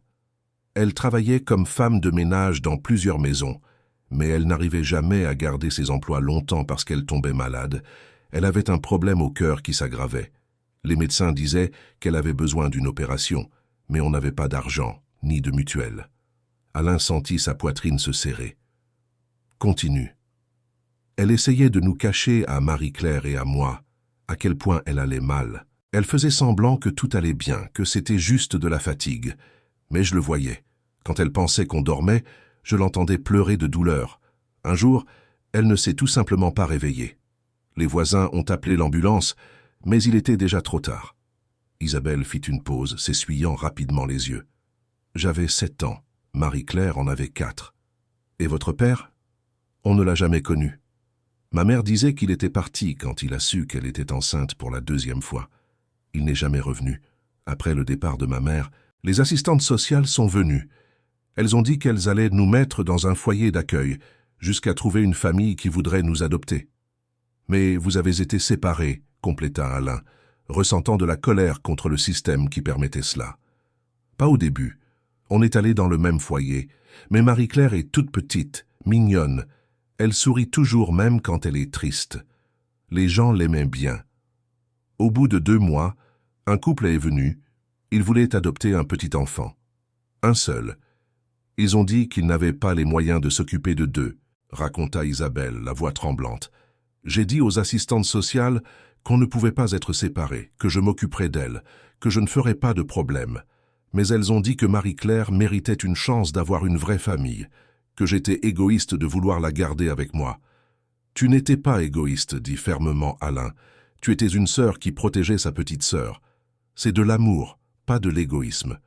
Elle travaillait comme femme de ménage dans plusieurs maisons, mais elle n'arrivait jamais à garder ses emplois longtemps parce qu'elle tombait malade. Elle avait un problème au cœur qui s'aggravait. Les médecins disaient qu'elle avait besoin d'une opération, mais on n'avait pas d'argent, ni de mutuelle. » Alain sentit sa poitrine se serrer. « Continue. » Elle essayait de nous cacher à Marie-Claire et à moi à quel point elle allait mal. Elle faisait semblant que tout allait bien, que c'était juste de la fatigue. Mais je le voyais. Quand elle pensait qu'on dormait, je l'entendais pleurer de douleur. Un jour, elle ne s'est tout simplement pas réveillée. Les voisins ont appelé l'ambulance, mais il était déjà trop tard. Isabelle fit une pause, s'essuyant rapidement les yeux. « J'avais 7 ans. Marie-Claire en avait 4. Et votre père ? On ne l'a jamais connu. Ma mère disait qu'il était parti quand il a su qu'elle était enceinte pour la 2e fois. Il n'est jamais revenu. Après le départ de ma mère, les assistantes sociales sont venues. Elles ont dit qu'elles allaient nous mettre dans un foyer d'accueil, jusqu'à trouver une famille qui voudrait nous adopter. Mais vous avez été séparés, compléta Alain, ressentant de la colère contre le système qui permettait cela. Pas au début. On est allé dans le même foyer, mais Marie-Claire est toute petite, mignonne. Elle sourit toujours même quand elle est triste. Les gens l'aimaient bien. Au bout de 2 mois, un couple est venu. Ils voulaient adopter un petit enfant. Un seul. Ils ont dit qu'ils n'avaient pas les moyens de s'occuper de 2, raconta Isabelle, la voix tremblante. J'ai dit aux assistantes sociales qu'on ne pouvait pas être séparés, que je m'occuperais d'elles, que je ne ferais pas de problème. Mais elles ont dit que Marie-Claire méritait une chance d'avoir une vraie famille, que j'étais égoïste de vouloir la garder avec moi. Tu n'étais pas égoïste, dit fermement Alain. Tu étais une sœur qui protégeait sa petite sœur. C'est de l'amour, pas de l'égoïsme.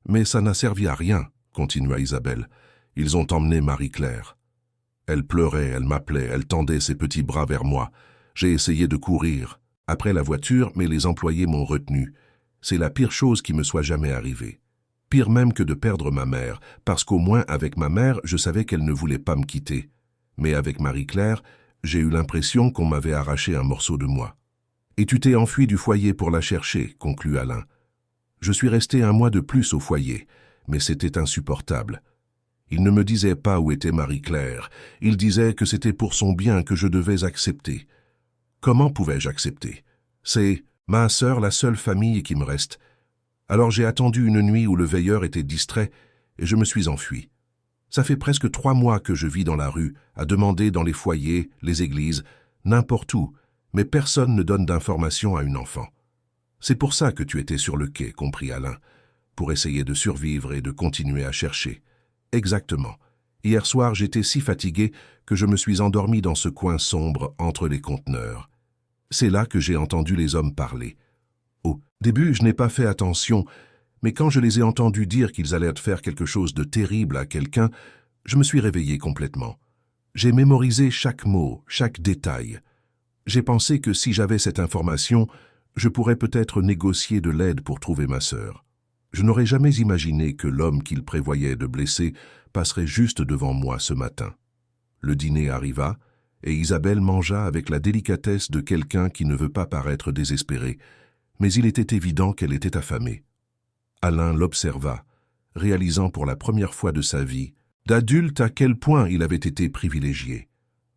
Mais ça n'a servi à rien, continua Isabelle. Ils ont emmené Marie-Claire. Elle pleurait, elle m'appelait, elle tendait ses petits bras vers moi. J'ai essayé de courir après la voiture, mais les employés m'ont retenu. C'est la pire chose qui me soit jamais arrivée. Pire même que de perdre ma mère, parce qu'au moins avec ma mère, je savais qu'elle ne voulait pas me quitter. Mais avec Marie-Claire, j'ai eu l'impression qu'on m'avait arraché un morceau de moi. Et tu t'es enfui du foyer pour la chercher, conclut Alain. Je suis resté 1 mois de plus au foyer, mais c'était insupportable. Il ne me disait pas où était Marie-Claire. Il disait que c'était pour son bien que je devais accepter. Comment pouvais-je accepter? C'est ma sœur, la seule famille qui me reste. Alors j'ai attendu une nuit où le veilleur était distrait et je me suis enfui. Ça fait presque 3 mois que je vis dans la rue, à demander dans les foyers, les églises, n'importe où, mais personne ne donne d'informations à une enfant. C'est pour ça que tu étais sur le quai, comprit Alain, pour essayer de survivre et de continuer à chercher. Exactement. Hier soir, j'étais si fatigué que je me suis endormi dans ce coin sombre entre les conteneurs. C'est là que j'ai entendu les hommes parler. Oh, Début, je n'ai pas fait attention, mais quand je les ai entendus dire qu'ils allaient faire quelque chose de terrible à quelqu'un, je me suis réveillé complètement. J'ai mémorisé chaque mot, chaque détail. J'ai pensé que si j'avais cette information, je pourrais peut-être négocier de l'aide pour trouver ma sœur. Je n'aurais jamais imaginé que l'homme qu'il prévoyait de blesser passerait juste devant moi ce matin. Le dîner arriva, et Isabelle mangea avec la délicatesse de quelqu'un qui ne veut pas paraître désespéré, mais il était évident qu'elle était affamée. Alain l'observa, réalisant pour la première fois de sa vie, d'adulte à quel point il avait été privilégié.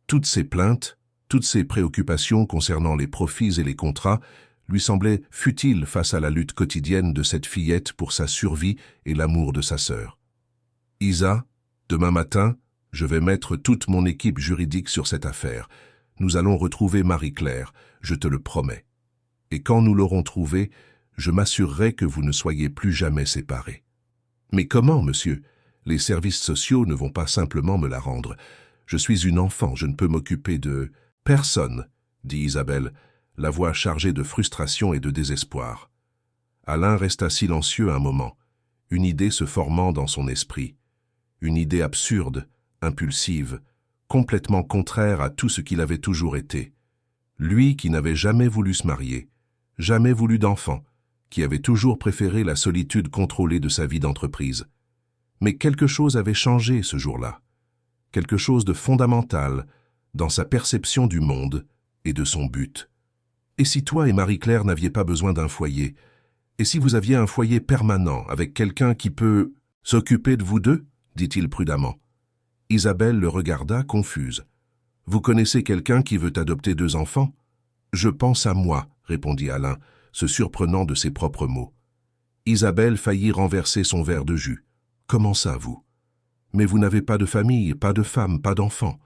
Toutes ses plaintes, toutes ses préoccupations concernant les profits et les contrats lui semblaient futiles face à la lutte quotidienne de cette fillette pour sa survie et l'amour de sa sœur. « Isa, demain matin, je vais mettre toute mon équipe juridique sur cette affaire. Nous allons retrouver Marie-Claire, je te le promets. Et quand nous l'aurons trouvée, je m'assurerai que vous ne soyez plus jamais séparés. »« Mais comment, monsieur? Les services sociaux ne vont pas simplement me la rendre. Je suis une enfant, je ne peux m'occuper de... »« Personne, » dit Isabelle, la voix chargée de frustration et de désespoir. Alain resta silencieux un moment, une idée se formant dans son esprit. Une idée absurde, impulsive, complètement contraire à tout ce qu'il avait toujours été. Lui qui n'avait jamais voulu se marier, jamais voulu d'enfant, qui avait toujours préféré la solitude contrôlée de sa vie d'entreprise. Mais quelque chose avait changé ce jour-là. Quelque chose de fondamental dans sa perception du monde et de son but. Et si toi et Marie-Claire n'aviez pas besoin d'un foyer? Et si vous aviez un foyer permanent avec quelqu'un qui peut s'occuper de vous deux? Dit-il prudemment. Isabelle le regarda, confuse. « Vous connaissez quelqu'un qui veut adopter 2 enfants? »« Je pense à moi, » répondit Alain, se surprenant de ses propres mots. Isabelle faillit renverser son verre de jus. « Comment ça, vous? Mais vous n'avez pas de famille, pas de femme, pas d'enfants.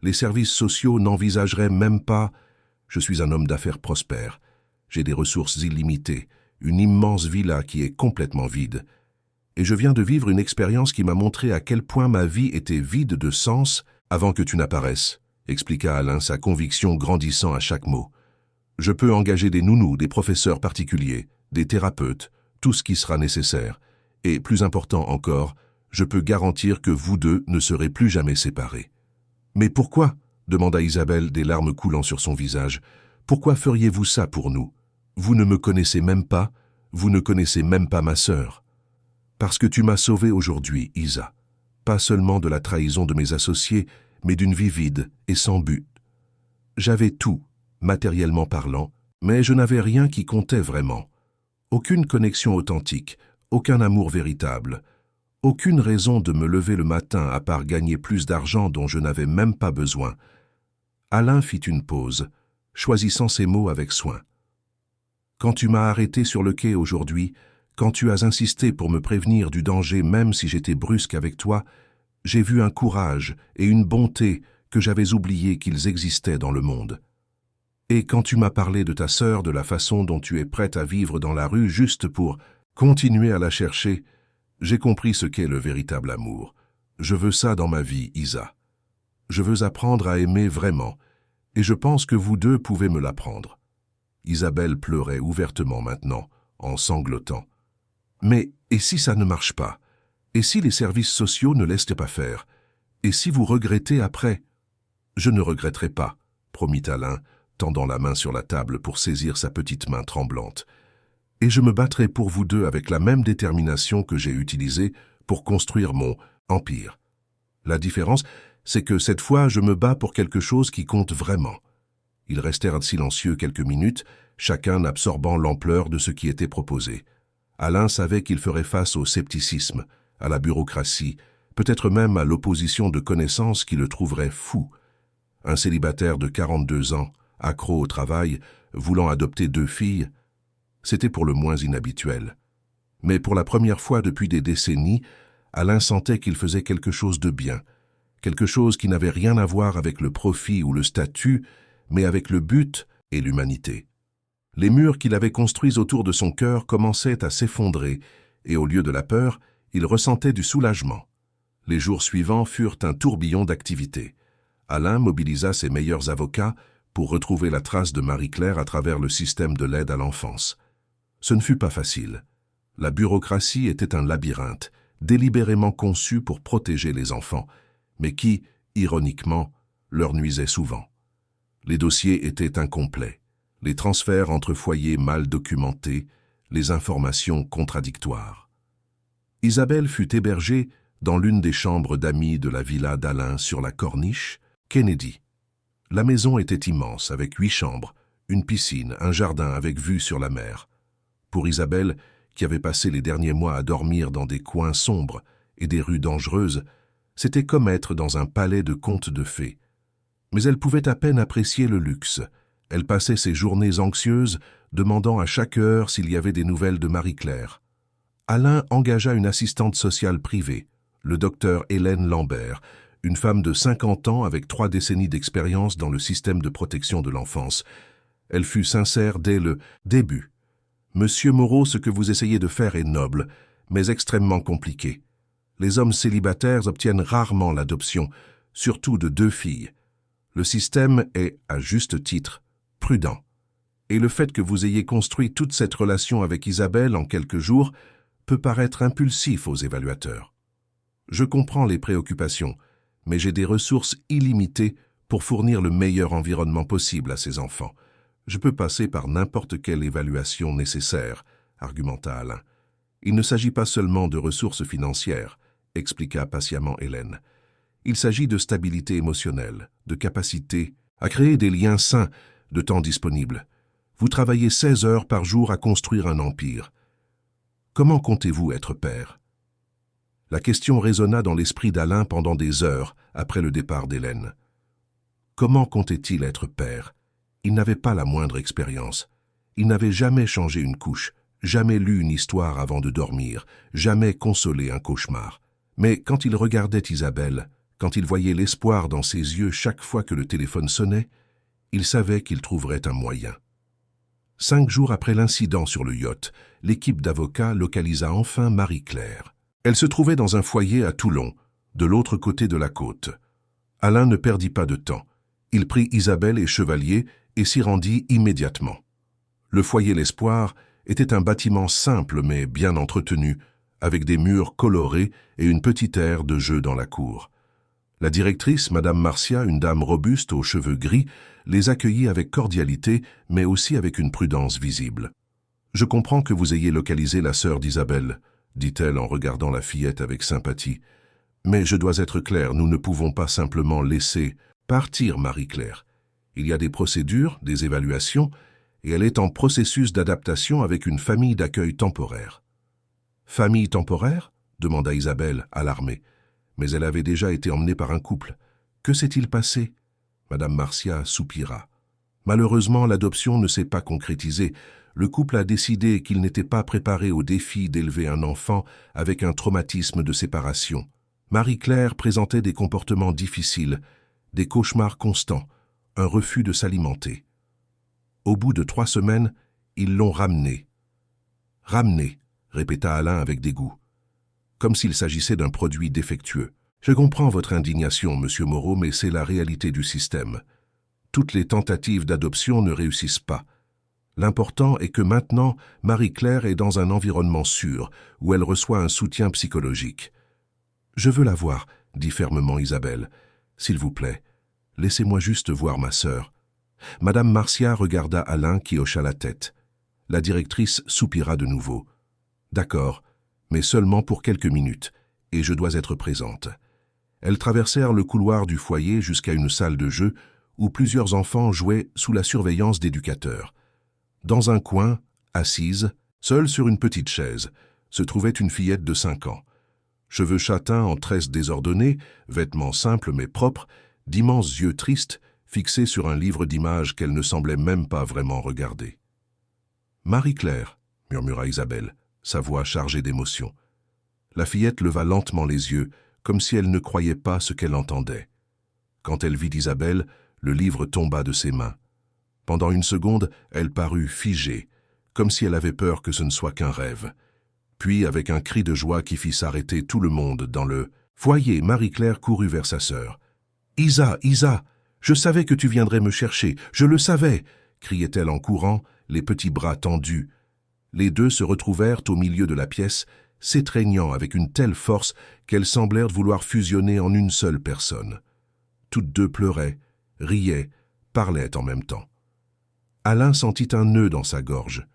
Les services sociaux n'envisageraient même pas... Je suis un homme d'affaires prospère. J'ai des ressources illimitées, une immense villa qui est complètement vide. Et je viens de vivre une expérience qui m'a montré à quel point ma vie était vide de sens avant que tu n'apparaisses, » expliqua Alain, sa conviction grandissant à chaque mot. « Je peux engager des nounous, des professeurs particuliers, des thérapeutes, tout ce qui sera nécessaire. Et plus important encore, je peux garantir que vous deux ne serez plus jamais séparés. »« Mais pourquoi ?» demanda Isabelle, des larmes coulant sur son visage. « Pourquoi feriez-vous ça pour nous? Vous ne me connaissez même pas, vous ne connaissez même pas ma sœur. » « Parce que tu m'as sauvé aujourd'hui, Isa. Pas seulement de la trahison de mes associés, mais d'une vie vide et sans but. J'avais tout, matériellement parlant, mais je n'avais rien qui comptait vraiment. Aucune connexion authentique, aucun amour véritable, aucune raison de me lever le matin à part gagner plus d'argent dont je n'avais même pas besoin. » Alain fit une pause, choisissant ses mots avec soin. « Quand tu m'as arrêté sur le quai aujourd'hui, quand tu as insisté pour me prévenir du danger même si j'étais brusque avec toi, j'ai vu un courage et une bonté que j'avais oublié qu'ils existaient dans le monde. Et quand tu m'as parlé de ta sœur, de la façon dont tu es prête à vivre dans la rue juste pour continuer à la chercher, j'ai compris ce qu'est le véritable amour. Je veux ça dans ma vie, Isa. Je veux apprendre à aimer vraiment, et je pense que vous deux pouvez me l'apprendre. » Isabelle pleurait ouvertement maintenant, en sanglotant. « Mais, et si ça ne marche pas? Et si les services sociaux ne laissent pas faire? Et si vous regrettez après? »« Je ne regretterai pas, » promit Alain, tendant la main sur la table pour saisir sa petite main tremblante. « Et je me battrai pour vous deux avec la même détermination que j'ai utilisée pour construire mon empire. La différence, c'est que cette fois, je me bats pour quelque chose qui compte vraiment. » Ils restèrent silencieux quelques minutes, chacun absorbant l'ampleur de ce qui était proposé. Alain savait qu'il ferait face au scepticisme, à la bureaucratie, peut-être même à l'opposition de connaissances qui le trouveraient fou. Un célibataire de 42 ans, accro au travail, voulant adopter 2 filles, c'était pour le moins inhabituel. Mais pour la première fois depuis des décennies, Alain sentait qu'il faisait quelque chose de bien, quelque chose qui n'avait rien à voir avec le profit ou le statut, mais avec le but et l'humanité. Les murs qu'il avait construits autour de son cœur commençaient à s'effondrer, et au lieu de la peur, il ressentait du soulagement. Les jours suivants furent un tourbillon d'activités. Alain mobilisa ses meilleurs avocats pour retrouver la trace de Marie-Claire à travers le système de l'aide à l'enfance. Ce ne fut pas facile. La bureaucratie était un labyrinthe, délibérément conçu pour protéger les enfants, mais qui, ironiquement, leur nuisait souvent. Les dossiers étaient incomplets, les transferts entre foyers mal documentés, les informations contradictoires. Isabelle fut hébergée dans l'une des chambres d'amis de la villa d'Alain sur la corniche, Kennedy. La maison était immense, avec 8 chambres, une piscine, un jardin avec vue sur la mer. Pour Isabelle, qui avait passé les derniers mois à dormir dans des coins sombres et des rues dangereuses, c'était comme être dans un palais de contes de fées. Mais elle pouvait à peine apprécier le luxe. Elle passait ses journées anxieuses, demandant à chaque heure s'il y avait des nouvelles de Marie-Claire. Alain engagea une assistante sociale privée, le docteur Hélène Lambert, une femme de 50 ans avec 3 décennies d'expérience dans le système de protection de l'enfance. Elle fut sincère dès le début. « Monsieur Moreau, ce que vous essayez de faire est noble, mais extrêmement compliqué. Les hommes célibataires obtiennent rarement l'adoption, surtout de 2 filles. Le système est, à juste titre, prudent. Et le fait que vous ayez construit toute cette relation avec Isabelle en quelques jours peut paraître impulsif aux évaluateurs. Je comprends les préoccupations, mais j'ai des ressources illimitées pour fournir le meilleur environnement possible à ces enfants. Je peux passer par n'importe quelle évaluation nécessaire, argumenta Alain. Il ne s'agit pas seulement de ressources financières, expliqua patiemment Hélène. Il s'agit de stabilité émotionnelle, de capacité à créer des liens sains, de temps disponible. Vous travaillez 16 heures par jour à construire un empire. Comment comptez-vous être père? La question résonna dans l'esprit d'Alain pendant des heures après le départ d'Hélène. Comment comptait-il être père? Il n'avait pas la moindre expérience. Il n'avait jamais changé une couche, jamais lu une histoire avant de dormir, jamais consolé un cauchemar. Mais quand il regardait Isabelle, quand il voyait l'espoir dans ses yeux chaque fois que le téléphone sonnait, il savait qu'il trouverait un moyen. 5 jours après l'incident sur le yacht, l'équipe d'avocats localisa enfin Marie-Claire. Elle se trouvait dans un foyer à Toulon, de l'autre côté de la côte. Alain ne perdit pas de temps. Il prit Isabelle et Chevalier et s'y rendit immédiatement. Le foyer L'Espoir était un bâtiment simple mais bien entretenu, avec des murs colorés et une petite aire de jeu dans la cour. La directrice, Madame Marcia, une dame robuste aux cheveux gris, les accueillit avec cordialité, mais aussi avec une prudence visible. « Je comprends que vous ayez localisé la sœur d'Isabelle, » dit-elle en regardant la fillette avec sympathie. « Mais je dois être clair, nous ne pouvons pas simplement laisser partir Marie-Claire. Il y a des procédures, des évaluations, et elle est en processus d'adaptation avec une famille d'accueil temporaire. »« Famille temporaire ?» demanda Isabelle, alarmée. Mais elle avait déjà été emmenée par un couple. Que s'est-il passé? Madame Marcia soupira. Malheureusement, l'adoption ne s'est pas concrétisée. Le couple a décidé qu'il n'était pas préparé au défi d'élever un enfant avec un traumatisme de séparation. Marie-Claire présentait des comportements difficiles, des cauchemars constants, un refus de s'alimenter. Au bout de 3 semaines, ils l'ont ramenée. « Ramenée », répéta Alain avec dégoût, comme s'il s'agissait d'un produit défectueux. « Je comprends votre indignation, Monsieur Moreau, mais c'est la réalité du système. Toutes les tentatives d'adoption ne réussissent pas. L'important est que maintenant, Marie-Claire est dans un environnement sûr, où elle reçoit un soutien psychologique. »« Je veux la voir, » dit fermement Isabelle. « S'il vous plaît, laissez-moi juste voir ma sœur. » Madame Marcia regarda Alain qui hocha la tête. La directrice soupira de nouveau. « D'accord, mais seulement pour quelques minutes, et je dois être présente. » Elles traversèrent le couloir du foyer jusqu'à une salle de jeu où plusieurs enfants jouaient sous la surveillance d'éducateurs. Dans un coin, assise, seule sur une petite chaise, se trouvait une fillette de 5 ans. Cheveux châtains en tresses désordonnées, vêtements simples mais propres, d'immenses yeux tristes, fixés sur un livre d'images qu'elle ne semblait même pas vraiment regarder. « Marie-Claire » murmura Isabelle, sa voix chargée d'émotion. La fillette leva lentement les yeux, comme si elle ne croyait pas ce qu'elle entendait. Quand elle vit Isabelle, le livre tomba de ses mains. Pendant une seconde, elle parut figée, comme si elle avait peur que ce ne soit qu'un rêve. Puis, avec un cri de joie qui fit s'arrêter tout le monde dans le foyer, Marie-Claire courut vers sa sœur. « Isa, Isa, je savais que tu viendrais me chercher, je le savais !» criait-elle en courant, les petits bras tendus. Les deux se retrouvèrent au milieu de la pièce, s'étreignant avec une telle force qu'elles semblèrent vouloir fusionner en une seule personne. Toutes deux pleuraient, riaient, parlaient en même temps. Alain sentit un nœud dans sa gorge,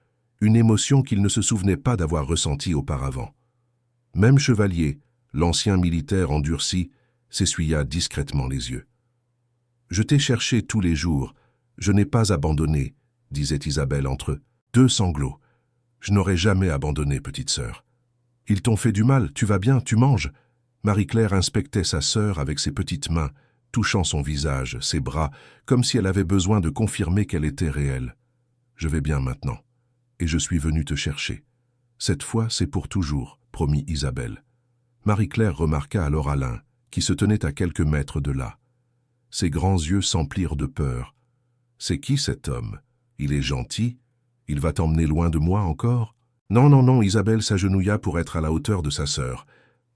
une émotion qu'il ne se souvenait pas d'avoir ressentie auparavant. Même Chevalier, l'ancien militaire endurci, s'essuya discrètement les yeux. « Je t'ai cherché tous les jours, je n'ai pas abandonné, » disait Isabelle entre deux sanglots. « Je n'aurais jamais abandonné, petite sœur. »« Ils t'ont fait du mal, tu vas bien, tu manges ?» Marie-Claire inspectait sa sœur avec ses petites mains, touchant son visage, ses bras, comme si elle avait besoin de confirmer qu'elle était réelle. « Je vais bien maintenant, et je suis venue te chercher. Cette fois, c'est pour toujours, promit Isabelle. » Marie-Claire remarqua alors Alain, qui se tenait à quelques mètres de là. Ses grands yeux s'emplirent de peur. « C'est qui cet homme? Il est gentil? Il va t'emmener loin de moi encore ?»« Non, non, non, Isabelle s'agenouilla pour être à la hauteur de sa sœur.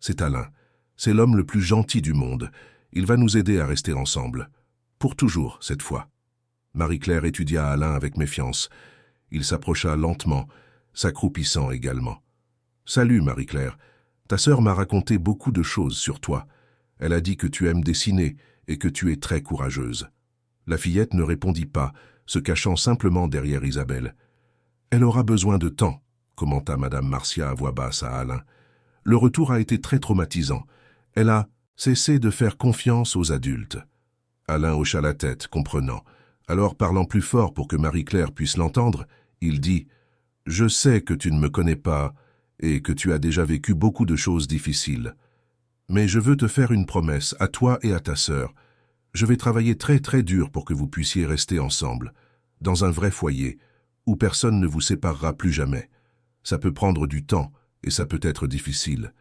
C'est Alain. C'est l'homme le plus gentil du monde. Il va nous aider à rester ensemble. Pour toujours, cette fois. » Marie-Claire étudia Alain avec méfiance. Il s'approcha lentement, s'accroupissant également. « Salut, Marie-Claire. Ta sœur m'a raconté beaucoup de choses sur toi. Elle a dit que tu aimes dessiner et que tu es très courageuse. » La fillette ne répondit pas, se cachant simplement derrière Isabelle. « Elle aura besoin de temps, » commenta Madame Marcia à voix basse à Alain. « Le retour a été très traumatisant. Elle a cessé de faire confiance aux adultes. » Alain hocha la tête, comprenant. Alors, parlant plus fort pour que Marie-Claire puisse l'entendre, il dit « Je sais que tu ne me connais pas et que tu as déjà vécu beaucoup de choses difficiles. Mais je veux te faire une promesse, à toi et à ta sœur. Je vais travailler très très dur pour que vous puissiez rester ensemble, dans un vrai foyer, où personne ne vous séparera plus jamais. Ça peut prendre du temps et ça peut être difficile,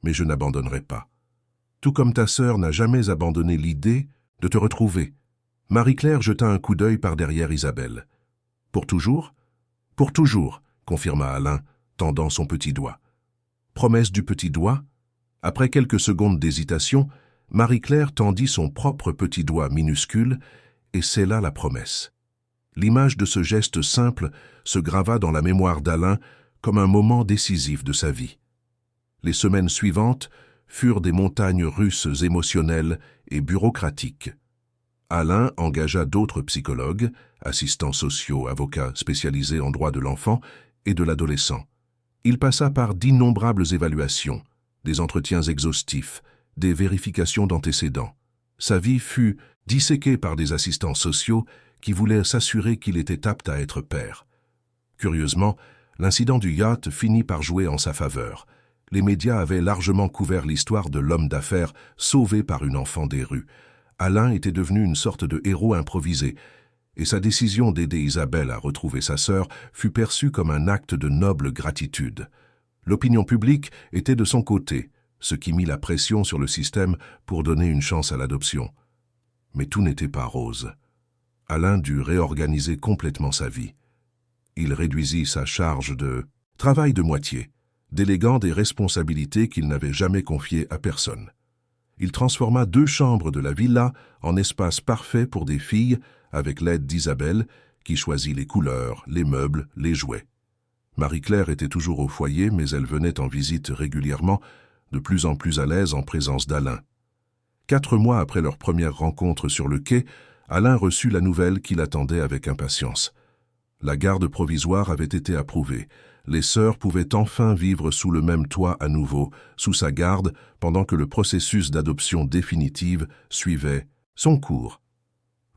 mais je n'abandonnerai pas. Tout comme ta sœur n'a jamais abandonné l'idée de te retrouver. » Marie-Claire jeta un coup d'œil par derrière Isabelle. « Pour toujours ?»« Pour toujours, » confirma Alain, tendant son petit doigt. Promesse du petit doigt? Après quelques secondes d'hésitation, Marie-Claire tendit son propre petit doigt minuscule et scella la promesse. L'image de ce geste simple se grava dans la mémoire d'Alain comme un moment décisif de sa vie. Les semaines suivantes furent des montagnes russes émotionnelles et bureaucratiques. Alain engagea d'autres psychologues, assistants sociaux, avocats spécialisés en droit de l'enfant et de l'adolescent. Il passa par d'innombrables évaluations, des entretiens exhaustifs, des vérifications d'antécédents. Sa vie fut disséquée par des assistants sociaux qui voulaient s'assurer qu'il était apte à être père. Curieusement, l'incident du yacht finit par jouer en sa faveur. Les médias avaient largement couvert l'histoire de l'homme d'affaires sauvé par une enfant des rues. Alain était devenu une sorte de héros improvisé, et sa décision d'aider Isabelle à retrouver sa sœur fut perçue comme un acte de noble gratitude. L'opinion publique était de son côté, ce qui mit la pression sur le système pour donner une chance à l'adoption. Mais tout n'était pas rose. Alain dut réorganiser complètement sa vie. Il réduisit sa charge de travail de moitié, déléguant des responsabilités qu'il n'avait jamais confiées à personne. Il transforma 2 chambres de la villa en espace parfait pour des filles avec l'aide d'Isabelle, qui choisit les couleurs, les meubles, les jouets. Marie-Claire était toujours au foyer, mais elle venait en visite régulièrement, de plus en plus à l'aise en présence d'Alain. 4 mois après leur première rencontre sur le quai, Alain reçut la nouvelle qu'il attendait avec impatience. La garde provisoire avait été approuvée. Les sœurs pouvaient enfin vivre sous le même toit à nouveau, sous sa garde, pendant que le processus d'adoption définitive suivait son cours.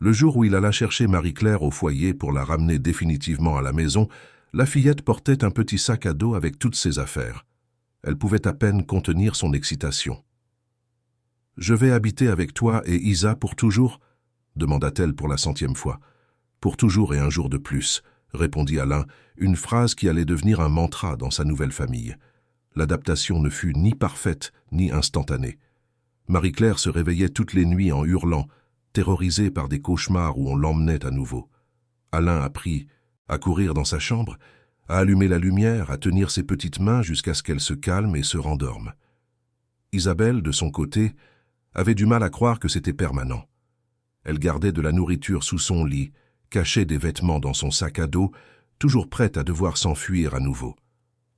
Le jour où il alla chercher Marie-Claire au foyer pour la ramener définitivement à la maison, la fillette portait un petit sac à dos avec toutes ses affaires. Elle pouvait à peine contenir son excitation. « Je vais habiter avec toi et Isa pour toujours ?» demanda-t-elle pour la 100e fois. « Pour toujours et un jour de plus », répondit Alain, une phrase qui allait devenir un mantra dans sa nouvelle famille. L'adaptation ne fut ni parfaite ni instantanée. Marie-Claire se réveillait toutes les nuits en hurlant, terrorisée par des cauchemars où on l'emmenait à nouveau. Alain apprit à courir dans sa chambre, à allumer la lumière, à tenir ses petites mains jusqu'à ce qu'elle se calme et se rendorme. Isabelle, de son côté, avait du mal à croire que c'était permanent. Elle gardait de la nourriture sous son lit, cachait des vêtements dans son sac à dos, toujours prête à devoir s'enfuir à nouveau.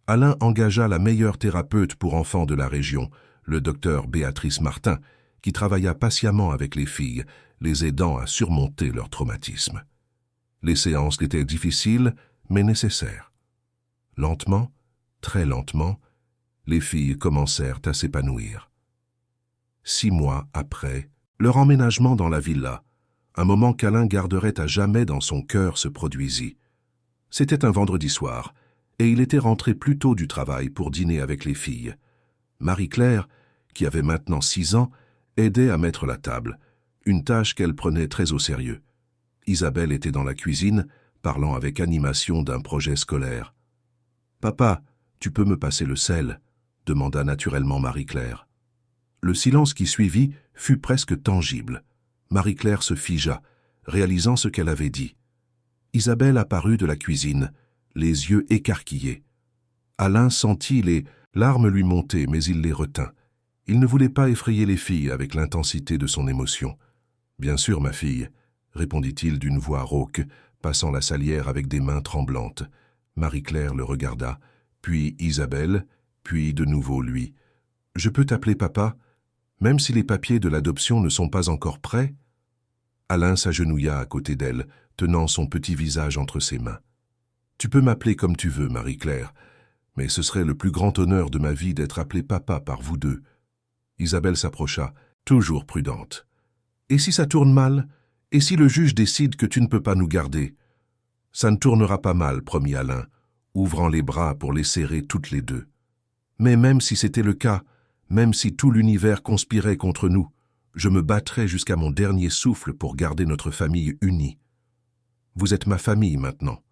Alain engagea la meilleure thérapeute pour enfants de la région, le docteur Béatrice Martin, qui travailla patiemment avec les filles, les aidant à surmonter leur traumatisme. Les séances étaient difficiles, mais nécessaires. Lentement, très lentement, les filles commencèrent à s'épanouir. 6 mois après, leur emménagement dans la villa, un moment qu'Alain garderait à jamais dans son cœur, se produisit. C'était un vendredi soir, et il était rentré plus tôt du travail pour dîner avec les filles. Marie-Claire, qui avait maintenant 6 ans, aidait à mettre la table, une tâche qu'elle prenait très au sérieux. Isabelle était dans la cuisine, parlant avec animation d'un projet scolaire. « Papa, tu peux me passer le sel ?» demanda naturellement Marie-Claire. Le silence qui suivit fut presque tangible. Marie-Claire se figea, réalisant ce qu'elle avait dit. Isabelle apparut de la cuisine, les yeux écarquillés. Alain sentit les larmes lui monter, mais il les retint. Il ne voulait pas effrayer les filles avec l'intensité de son émotion. « Bien sûr, ma fille », répondit-il d'une voix rauque, passant la salière avec des mains tremblantes. Marie-Claire le regarda, puis Isabelle, puis de nouveau lui. « Je peux t'appeler papa, même si les papiers de l'adoption ne sont pas encore prêts ?» Alain s'agenouilla à côté d'elle, tenant son petit visage entre ses mains. « Tu peux m'appeler comme tu veux, Marie-Claire, mais ce serait le plus grand honneur de ma vie d'être appelé papa par vous deux. » Isabelle s'approcha, toujours prudente. « Et si ça tourne mal? Et si le juge décide que tu ne peux pas nous garder? »« Ça ne tournera pas mal, » promit Alain, ouvrant les bras pour les serrer toutes les deux. « Mais même si c'était le cas, même si tout l'univers conspirait contre nous, je me battrais jusqu'à mon dernier souffle pour garder notre famille unie. Vous êtes ma famille maintenant,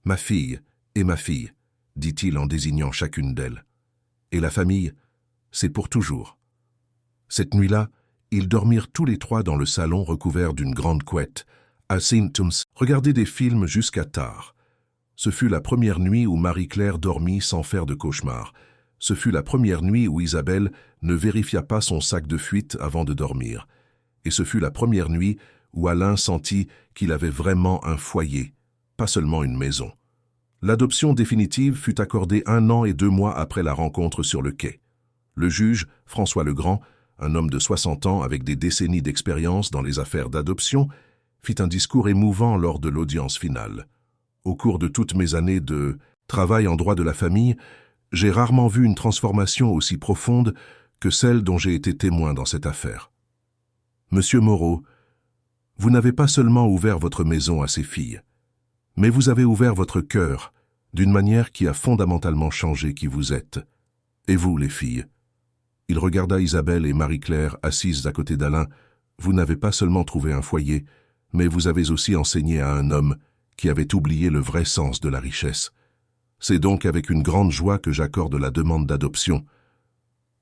ma fille et ma fille, dit-il en désignant chacune d'elles. Et la famille, c'est pour toujours. » Cette nuit-là, ils dormirent tous les trois dans le salon recouvert d'une grande couette, à Saint-Tums, regarder des films jusqu'à tard. Ce fut la première nuit où Marie-Claire dormit sans faire de cauchemar. Ce fut la première nuit où Isabelle ne vérifia pas son sac de fuite avant de dormir. Et ce fut la première nuit où Alain sentit qu'il avait vraiment un foyer, pas seulement une maison. L'adoption définitive fut accordée 1 an et 2 mois après la rencontre sur le quai. Le juge, François Legrand, un homme de 60 ans avec des décennies d'expérience dans les affaires d'adoption, fit un discours émouvant lors de l'audience finale. Au cours de toutes mes années de travail en droit de la famille, j'ai rarement vu une transformation aussi profonde que celle dont j'ai été témoin dans cette affaire. Monsieur Moreau, vous n'avez pas seulement ouvert votre maison à ces filles, mais vous avez ouvert votre cœur d'une manière qui a fondamentalement changé qui vous êtes. Et vous, les filles? Il regarda Isabelle et Marie-Claire assises à côté d'Alain. Vous n'avez pas seulement trouvé un foyer, mais vous avez aussi enseigné à un homme qui avait oublié le vrai sens de la richesse. C'est donc avec une grande joie que j'accorde la demande d'adoption.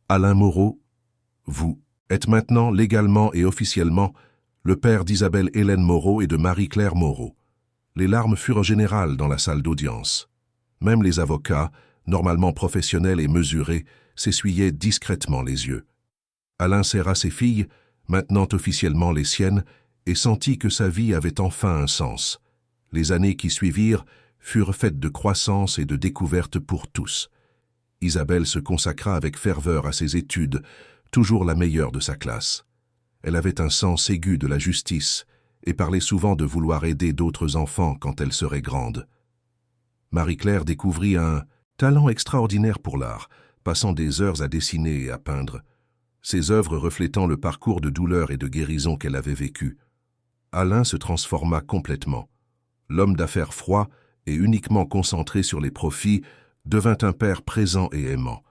Alain Moreau, vous êtes maintenant légalement et officiellement le père d'Isabelle Hélène Moreau et de Marie-Claire Moreau. Les larmes furent générales dans la salle d'audience. Même les avocats, normalement professionnels et mesurés, s'essuyaient discrètement les yeux. Alain serra ses filles, maintenant officiellement les siennes, et sentit que sa vie avait enfin un sens. Les années qui suivirent furent faites de croissance et de découverte pour tous. Isabelle se consacra avec ferveur à ses études, toujours la meilleure de sa classe. Elle avait un sens aigu de la justice et parlait souvent de vouloir aider d'autres enfants quand elle serait grande. Marie-Claire découvrit un talent extraordinaire pour l'art, passant des heures à dessiner et à peindre, ses œuvres reflétant le parcours de douleur et de guérison qu'elle avait vécu. Alain se transforma complètement. L'homme d'affaires froid et uniquement concentré sur les profits devint un père présent et aimant.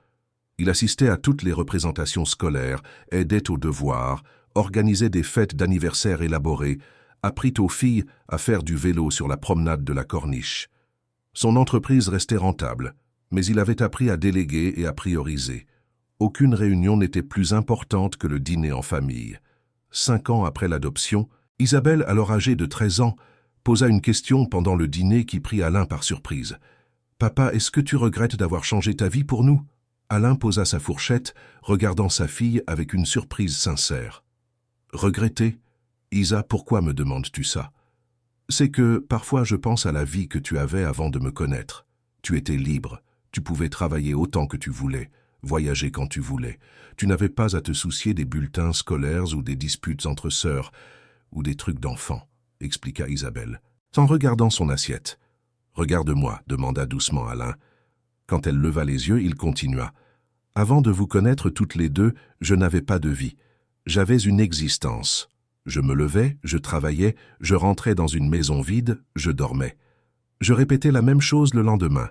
Il assistait à toutes les représentations scolaires, aidait aux devoirs, organisait des fêtes d'anniversaire élaborées, apprit aux filles à faire du vélo sur la promenade de la Corniche. Son entreprise restait rentable, mais il avait appris à déléguer et à prioriser. Aucune réunion n'était plus importante que le dîner en famille. 5 ans après l'adoption, Isabelle, alors âgée de 13 ans, posa une question pendant le dîner qui prit Alain par surprise. « Papa, est-ce que tu regrettes d'avoir changé ta vie pour nous ?» Alain posa sa fourchette, regardant sa fille avec une surprise sincère. « Regretter ? Isa, pourquoi me demandes-tu ça ? C'est que parfois je pense à la vie que tu avais avant de me connaître. Tu étais libre, tu pouvais travailler autant que tu voulais, voyager quand tu voulais. Tu n'avais pas à te soucier des bulletins scolaires ou des disputes entre sœurs, ou des trucs d'enfants, expliqua Isabelle, en regardant son assiette. « Regarde-moi, demanda doucement Alain. Quand elle leva les yeux, il continua. « Avant de vous connaître toutes les deux, je n'avais pas de vie. J'avais une existence. Je me levais, je travaillais, je rentrais dans une maison vide, je dormais. Je répétais la même chose le lendemain.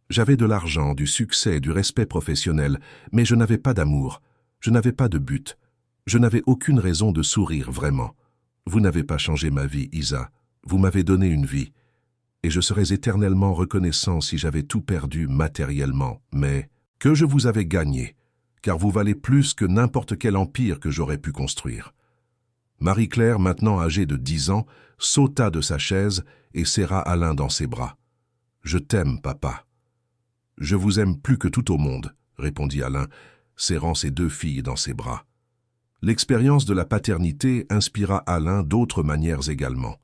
J'avais de l'argent, du succès, du respect professionnel, mais je n'avais pas d'amour. Je n'avais pas de but. Je n'avais aucune raison de sourire vraiment. Vous n'avez pas changé ma vie, Isa. Vous m'avez donné une vie. Et je serais éternellement reconnaissant si j'avais tout perdu matériellement, mais que je vous avais gagné, car vous valez plus que n'importe quel empire que j'aurais pu construire. » Marie-Claire, maintenant âgée de 10 ans, sauta de sa chaise et serra Alain dans ses bras. « Je t'aime, papa. »« Je vous aime plus que tout au monde, » répondit Alain, serrant ses 2 filles dans ses bras. L'expérience de la paternité inspira Alain d'autres manières également.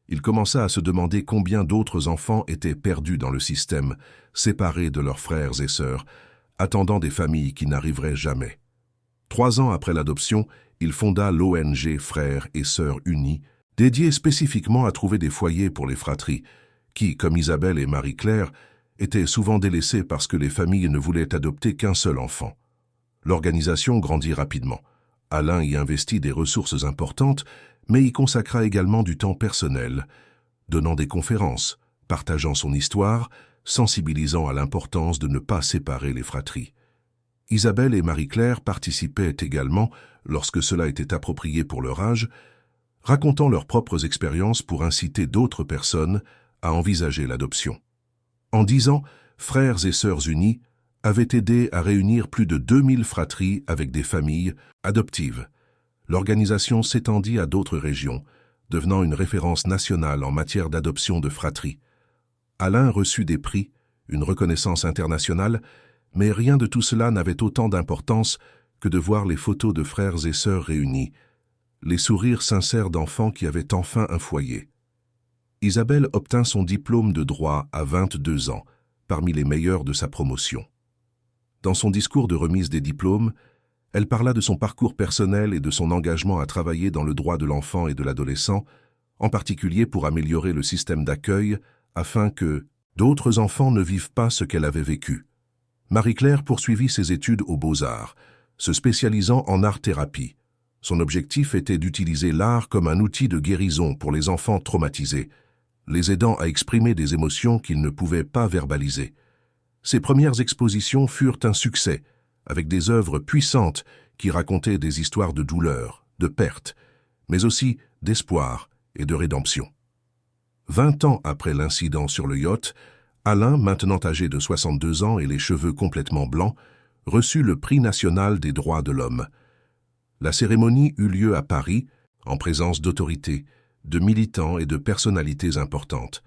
Il commença à se demander combien d'autres enfants étaient perdus dans le système, séparés de leurs frères et sœurs, attendant des familles qui n'arriveraient jamais. 3 ans après l'adoption, il fonda l'ONG Frères et Sœurs Unis, dédiée spécifiquement à trouver des foyers pour les fratries, qui, comme Isabelle et Marie-Claire, étaient souvent délaissées parce que les familles ne voulaient adopter qu'un seul enfant. L'organisation grandit rapidement. Alain y investit des ressources importantes, mais y consacra également du temps personnel, donnant des conférences, partageant son histoire, sensibilisant à l'importance de ne pas séparer les fratries. Isabelle et Marie-Claire participaient également, lorsque cela était approprié pour leur âge, racontant leurs propres expériences pour inciter d'autres personnes à envisager l'adoption. En 10 ans, Frères et Sœurs Unis avaient aidé à réunir plus de 2000 fratries avec des familles adoptives. L'organisation s'étendit à d'autres régions, devenant une référence nationale en matière d'adoption de fratries. Alain reçut des prix, une reconnaissance internationale, mais rien de tout cela n'avait autant d'importance que de voir les photos de frères et sœurs réunis, les sourires sincères d'enfants qui avaient enfin un foyer. Isabelle obtint son diplôme de droit à 22 ans, parmi les meilleurs de sa promotion. Dans son discours de remise des diplômes, elle parla de son parcours personnel et de son engagement à travailler dans le droit de l'enfant et de l'adolescent, en particulier pour améliorer le système d'accueil afin que d'autres enfants ne vivent pas ce qu'elle avait vécu. Marie-Claire poursuivit ses études aux Beaux-Arts, se spécialisant en art-thérapie. Son objectif était d'utiliser l'art comme un outil de guérison pour les enfants traumatisés, les aidant à exprimer des émotions qu'ils ne pouvaient pas verbaliser. Ses premières expositions furent un succès, avec des œuvres puissantes qui racontaient des histoires de douleur, de perte, mais aussi d'espoir et de rédemption. 20 ans après l'incident sur le yacht, Alain, maintenant âgé de 62 ans et les cheveux complètement blancs, reçut le prix national des droits de l'homme. La cérémonie eut lieu à Paris, en présence d'autorités, de militants et de personnalités importantes.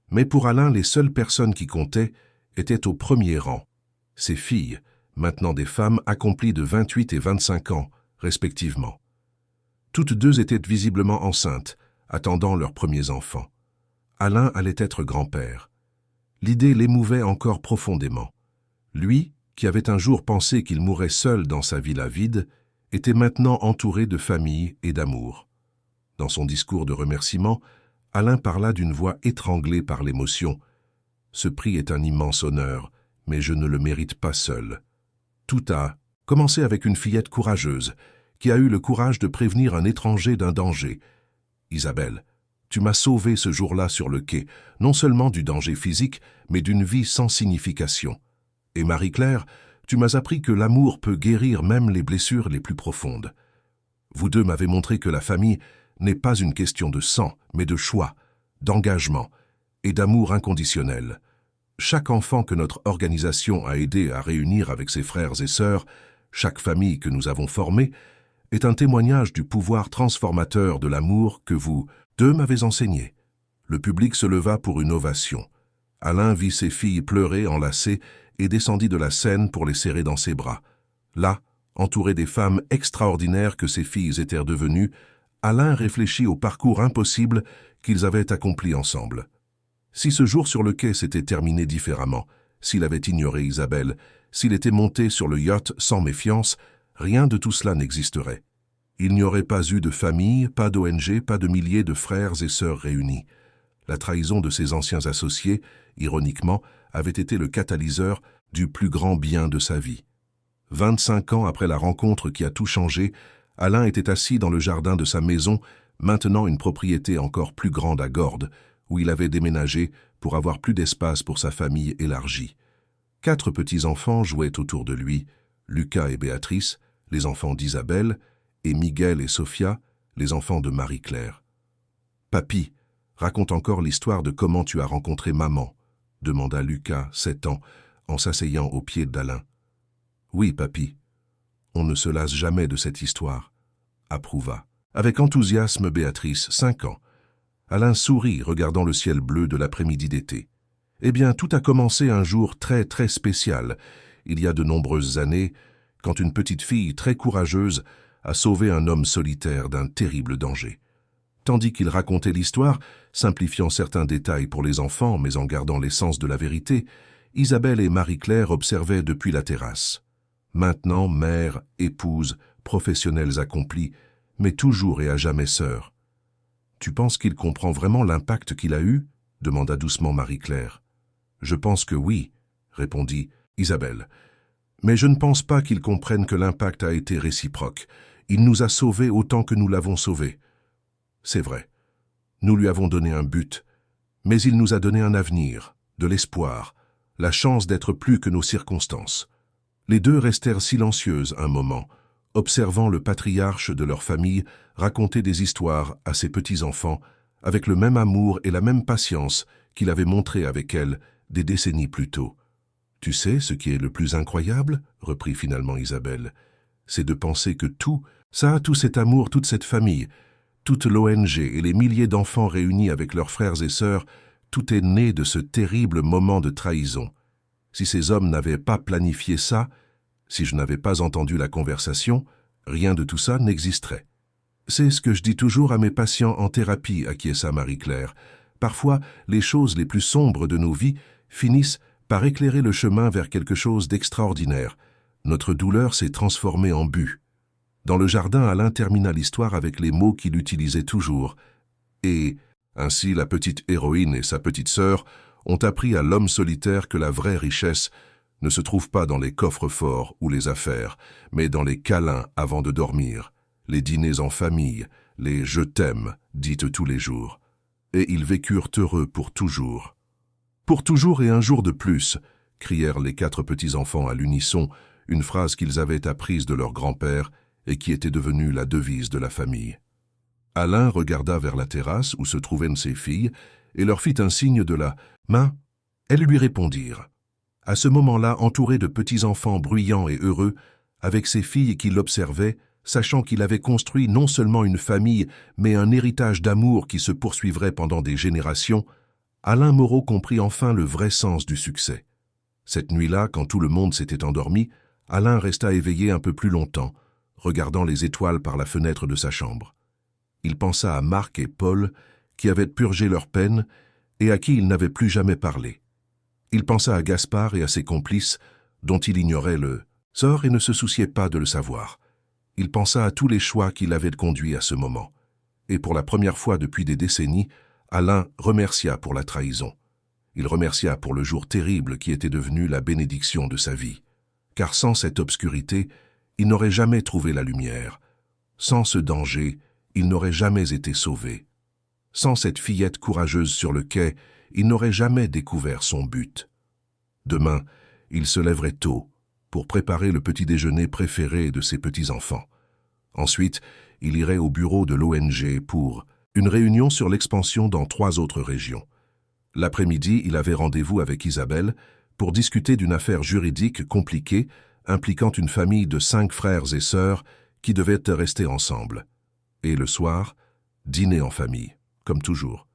Mais pour Alain, les seules personnes qui comptaient étaient au premier rang. Ses filles, maintenant des femmes accomplies de 28 et 25 ans, respectivement. Toutes deux étaient visiblement enceintes, attendant leurs premiers enfants. Alain allait être grand-père. L'idée l'émouvait encore profondément. Lui, qui avait un jour pensé qu'il mourrait seul dans sa villa vide, était maintenant entouré de famille et d'amour. Dans son discours de remerciement, Alain parla d'une voix étranglée par l'émotion. « Ce prix est un immense honneur, mais je ne le mérite pas seul. » Tout a commencé avec une fillette courageuse, qui a eu le courage de prévenir un étranger d'un danger. « Isabelle, tu m'as sauvé ce jour-là sur le quai, non seulement du danger physique, mais d'une vie sans signification. Et Marie-Claire, tu m'as appris que l'amour peut guérir même les blessures les plus profondes. Vous deux m'avez montré que la famille n'est pas une question de sang, mais de choix, d'engagement et d'amour inconditionnel. Chaque enfant que notre organisation a aidé à réunir avec ses frères et sœurs, chaque famille que nous avons formée, est un témoignage du pouvoir transformateur de l'amour que vous deux m'avez enseigné. » Le public se leva pour une ovation. Alain vit ses filles pleurer enlacées et descendit de la scène pour les serrer dans ses bras. Là, entouré des femmes extraordinaires que ses filles étaient devenues, Alain réfléchit au parcours impossible qu'ils avaient accompli ensemble. Si ce jour sur le quai s'était terminé différemment, s'il avait ignoré Isabelle, s'il était monté sur le yacht sans méfiance, rien de tout cela n'existerait. Il n'y aurait pas eu de famille, pas d'ONG, pas de milliers de frères et sœurs réunis. La trahison de ses anciens associés, ironiquement, avait été le catalyseur du plus grand bien de sa vie. 25 ans après la rencontre qui a tout changé, Alain était assis dans le jardin de sa maison, maintenant une propriété encore plus grande à Gordes, où il avait déménagé pour avoir plus d'espace pour sa famille élargie. 4 petits-enfants jouaient autour de lui, Lucas et Béatrice, les enfants d'Isabelle, et Miguel et Sophia, les enfants de Marie-Claire. « Papy, raconte encore l'histoire de comment tu as rencontré maman », demanda Lucas, 7 ans, en s'asseyant au pied d'Alain. « Oui, papy. On ne se lasse jamais de cette histoire, » approuva. Avec enthousiasme Béatrice, 5 ans. Alain sourit, regardant le ciel bleu de l'après-midi d'été. « Eh bien, tout a commencé un jour très spécial, il y a de nombreuses années, quand une petite fille très courageuse a sauvé un homme solitaire d'un terrible danger. » Tandis qu'il racontait l'histoire, simplifiant certains détails pour les enfants, mais en gardant l'essence de la vérité, Isabelle et Marie-Claire observaient depuis la terrasse. Maintenant mère, épouse, professionnelles accomplies, mais toujours et à jamais sœurs. « Tu penses qu'il comprend vraiment l'impact qu'il a eu » demanda doucement Marie-Claire. « Je pense que oui, » répondit Isabelle. « Mais je ne pense pas qu'il comprenne que l'impact a été réciproque. Il nous a sauvés autant que nous l'avons sauvé. C'est vrai. Nous lui avons donné un but, mais il nous a donné un avenir, de l'espoir, la chance d'être plus que nos circonstances. » Les deux restèrent silencieuses un moment, observant le patriarche de leur famille raconter des histoires à ses petits-enfants avec le même amour et la même patience qu'il avait montré avec elle des décennies plus tôt. « Tu sais ce qui est le plus incroyable ?» reprit finalement Isabelle. « C'est de penser que tout cet amour, toute cette famille, toute l'ONG et les milliers d'enfants réunis avec leurs frères et sœurs, tout est né de ce terrible moment de trahison. Si ces hommes n'avaient pas planifié ça, si je n'avais pas entendu la conversation, rien de tout ça n'existerait. C'est ce que je dis toujours à mes patients en thérapie, acquiesça Marie-Claire. Parfois, les choses les plus sombres de nos vies finissent par éclairer le chemin vers quelque chose d'extraordinaire. Notre douleur s'est transformée en but. » Dans le jardin, Alain termina l'histoire avec les mots qu'il utilisait toujours. Et ainsi la petite héroïne et sa petite sœur ont appris à l'homme solitaire que la vraie richesse ne se trouve pas dans les coffres forts ou les affaires, mais dans les câlins avant de dormir, les dîners en famille, les « je t'aime » dites tous les jours. Et ils vécurent heureux pour toujours. « Pour toujours et un jour de plus !» crièrent les 4 petits-enfants à l'unisson, une phrase qu'ils avaient apprise de leur grand-père et qui était devenue la devise de la famille. Alain regarda vers la terrasse où se trouvaient ses filles et leur fit un signe de la main. Elles lui répondirent. À ce moment-là, entouré de petits-enfants bruyants et heureux, avec ses filles qui l'observaient, sachant qu'il avait construit non seulement une famille, mais un héritage d'amour qui se poursuivrait pendant des générations, Alain Moreau comprit enfin le vrai sens du succès. Cette nuit-là, quand tout le monde s'était endormi, Alain resta éveillé un peu plus longtemps, regardant les étoiles par la fenêtre de sa chambre. Il pensa à Marc et Paul, qui avaient purgé leur peine et à qui il n'avait plus jamais parlé. Il pensa à Gaspard et à ses complices, dont il ignorait le sort et ne se souciait pas de le savoir. Il pensa à tous les choix qui l'avaient conduit à ce moment. Et pour la première fois depuis des décennies, Alain remercia pour la trahison. Il remercia pour le jour terrible qui était devenu la bénédiction de sa vie. Car sans cette obscurité, il n'aurait jamais trouvé la lumière. Sans ce danger, il n'aurait jamais été sauvé. Sans cette fillette courageuse sur le quai, il n'aurait jamais découvert son but. Demain, il se lèverait tôt pour préparer le petit déjeuner préféré de ses petits-enfants. Ensuite, il irait au bureau de l'ONG pour une réunion sur l'expansion dans 3 autres régions. L'après-midi, il avait rendez-vous avec Isabelle pour discuter d'une affaire juridique compliquée impliquant une famille de 5 frères et sœurs qui devaient rester ensemble. Et le soir, dîner en famille, comme toujours.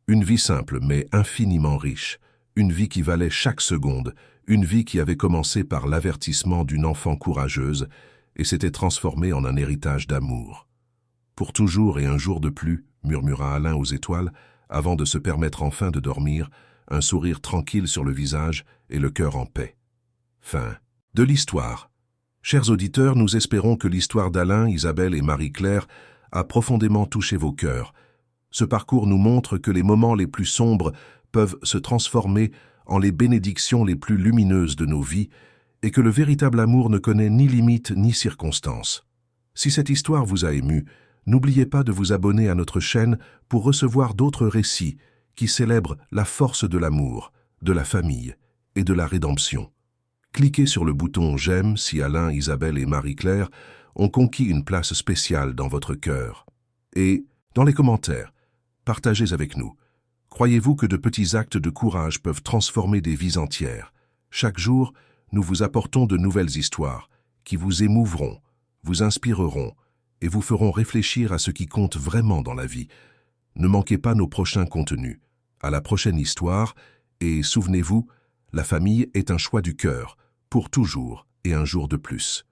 Une vie simple mais infiniment riche, une vie qui valait chaque seconde, une vie qui avait commencé par l'avertissement d'une enfant courageuse et s'était transformée en un héritage d'amour. Pour toujours et un jour de plus, murmura Alain aux étoiles, avant de se permettre enfin de dormir, un sourire tranquille sur le visage et le cœur en paix. Fin de l'histoire. Chers auditeurs, nous espérons que l'histoire d'Alain, Isabelle et Marie-Claire a profondément touché vos cœurs. Ce parcours nous montre que les moments les plus sombres peuvent se transformer en les bénédictions les plus lumineuses de nos vies et que le véritable amour ne connaît ni limite ni circonstances. Si cette histoire vous a ému, n'oubliez pas de vous abonner à notre chaîne pour recevoir d'autres récits qui célèbrent la force de l'amour, de la famille et de la rédemption. Cliquez sur le bouton « J'aime » si Alain, Isabelle et Marie-Claire ont conquis une place spéciale dans votre cœur. Et, dans les commentaires, partagez avec nous. Croyez-vous que de petits actes de courage peuvent transformer des vies entières? Chaque jour, nous vous apportons de nouvelles histoires qui vous émouvront, vous inspireront et vous feront réfléchir à ce qui compte vraiment dans la vie. Ne manquez pas nos prochains contenus. À la prochaine histoire et souvenez-vous, la famille est un choix du cœur, pour toujours et un jour de plus.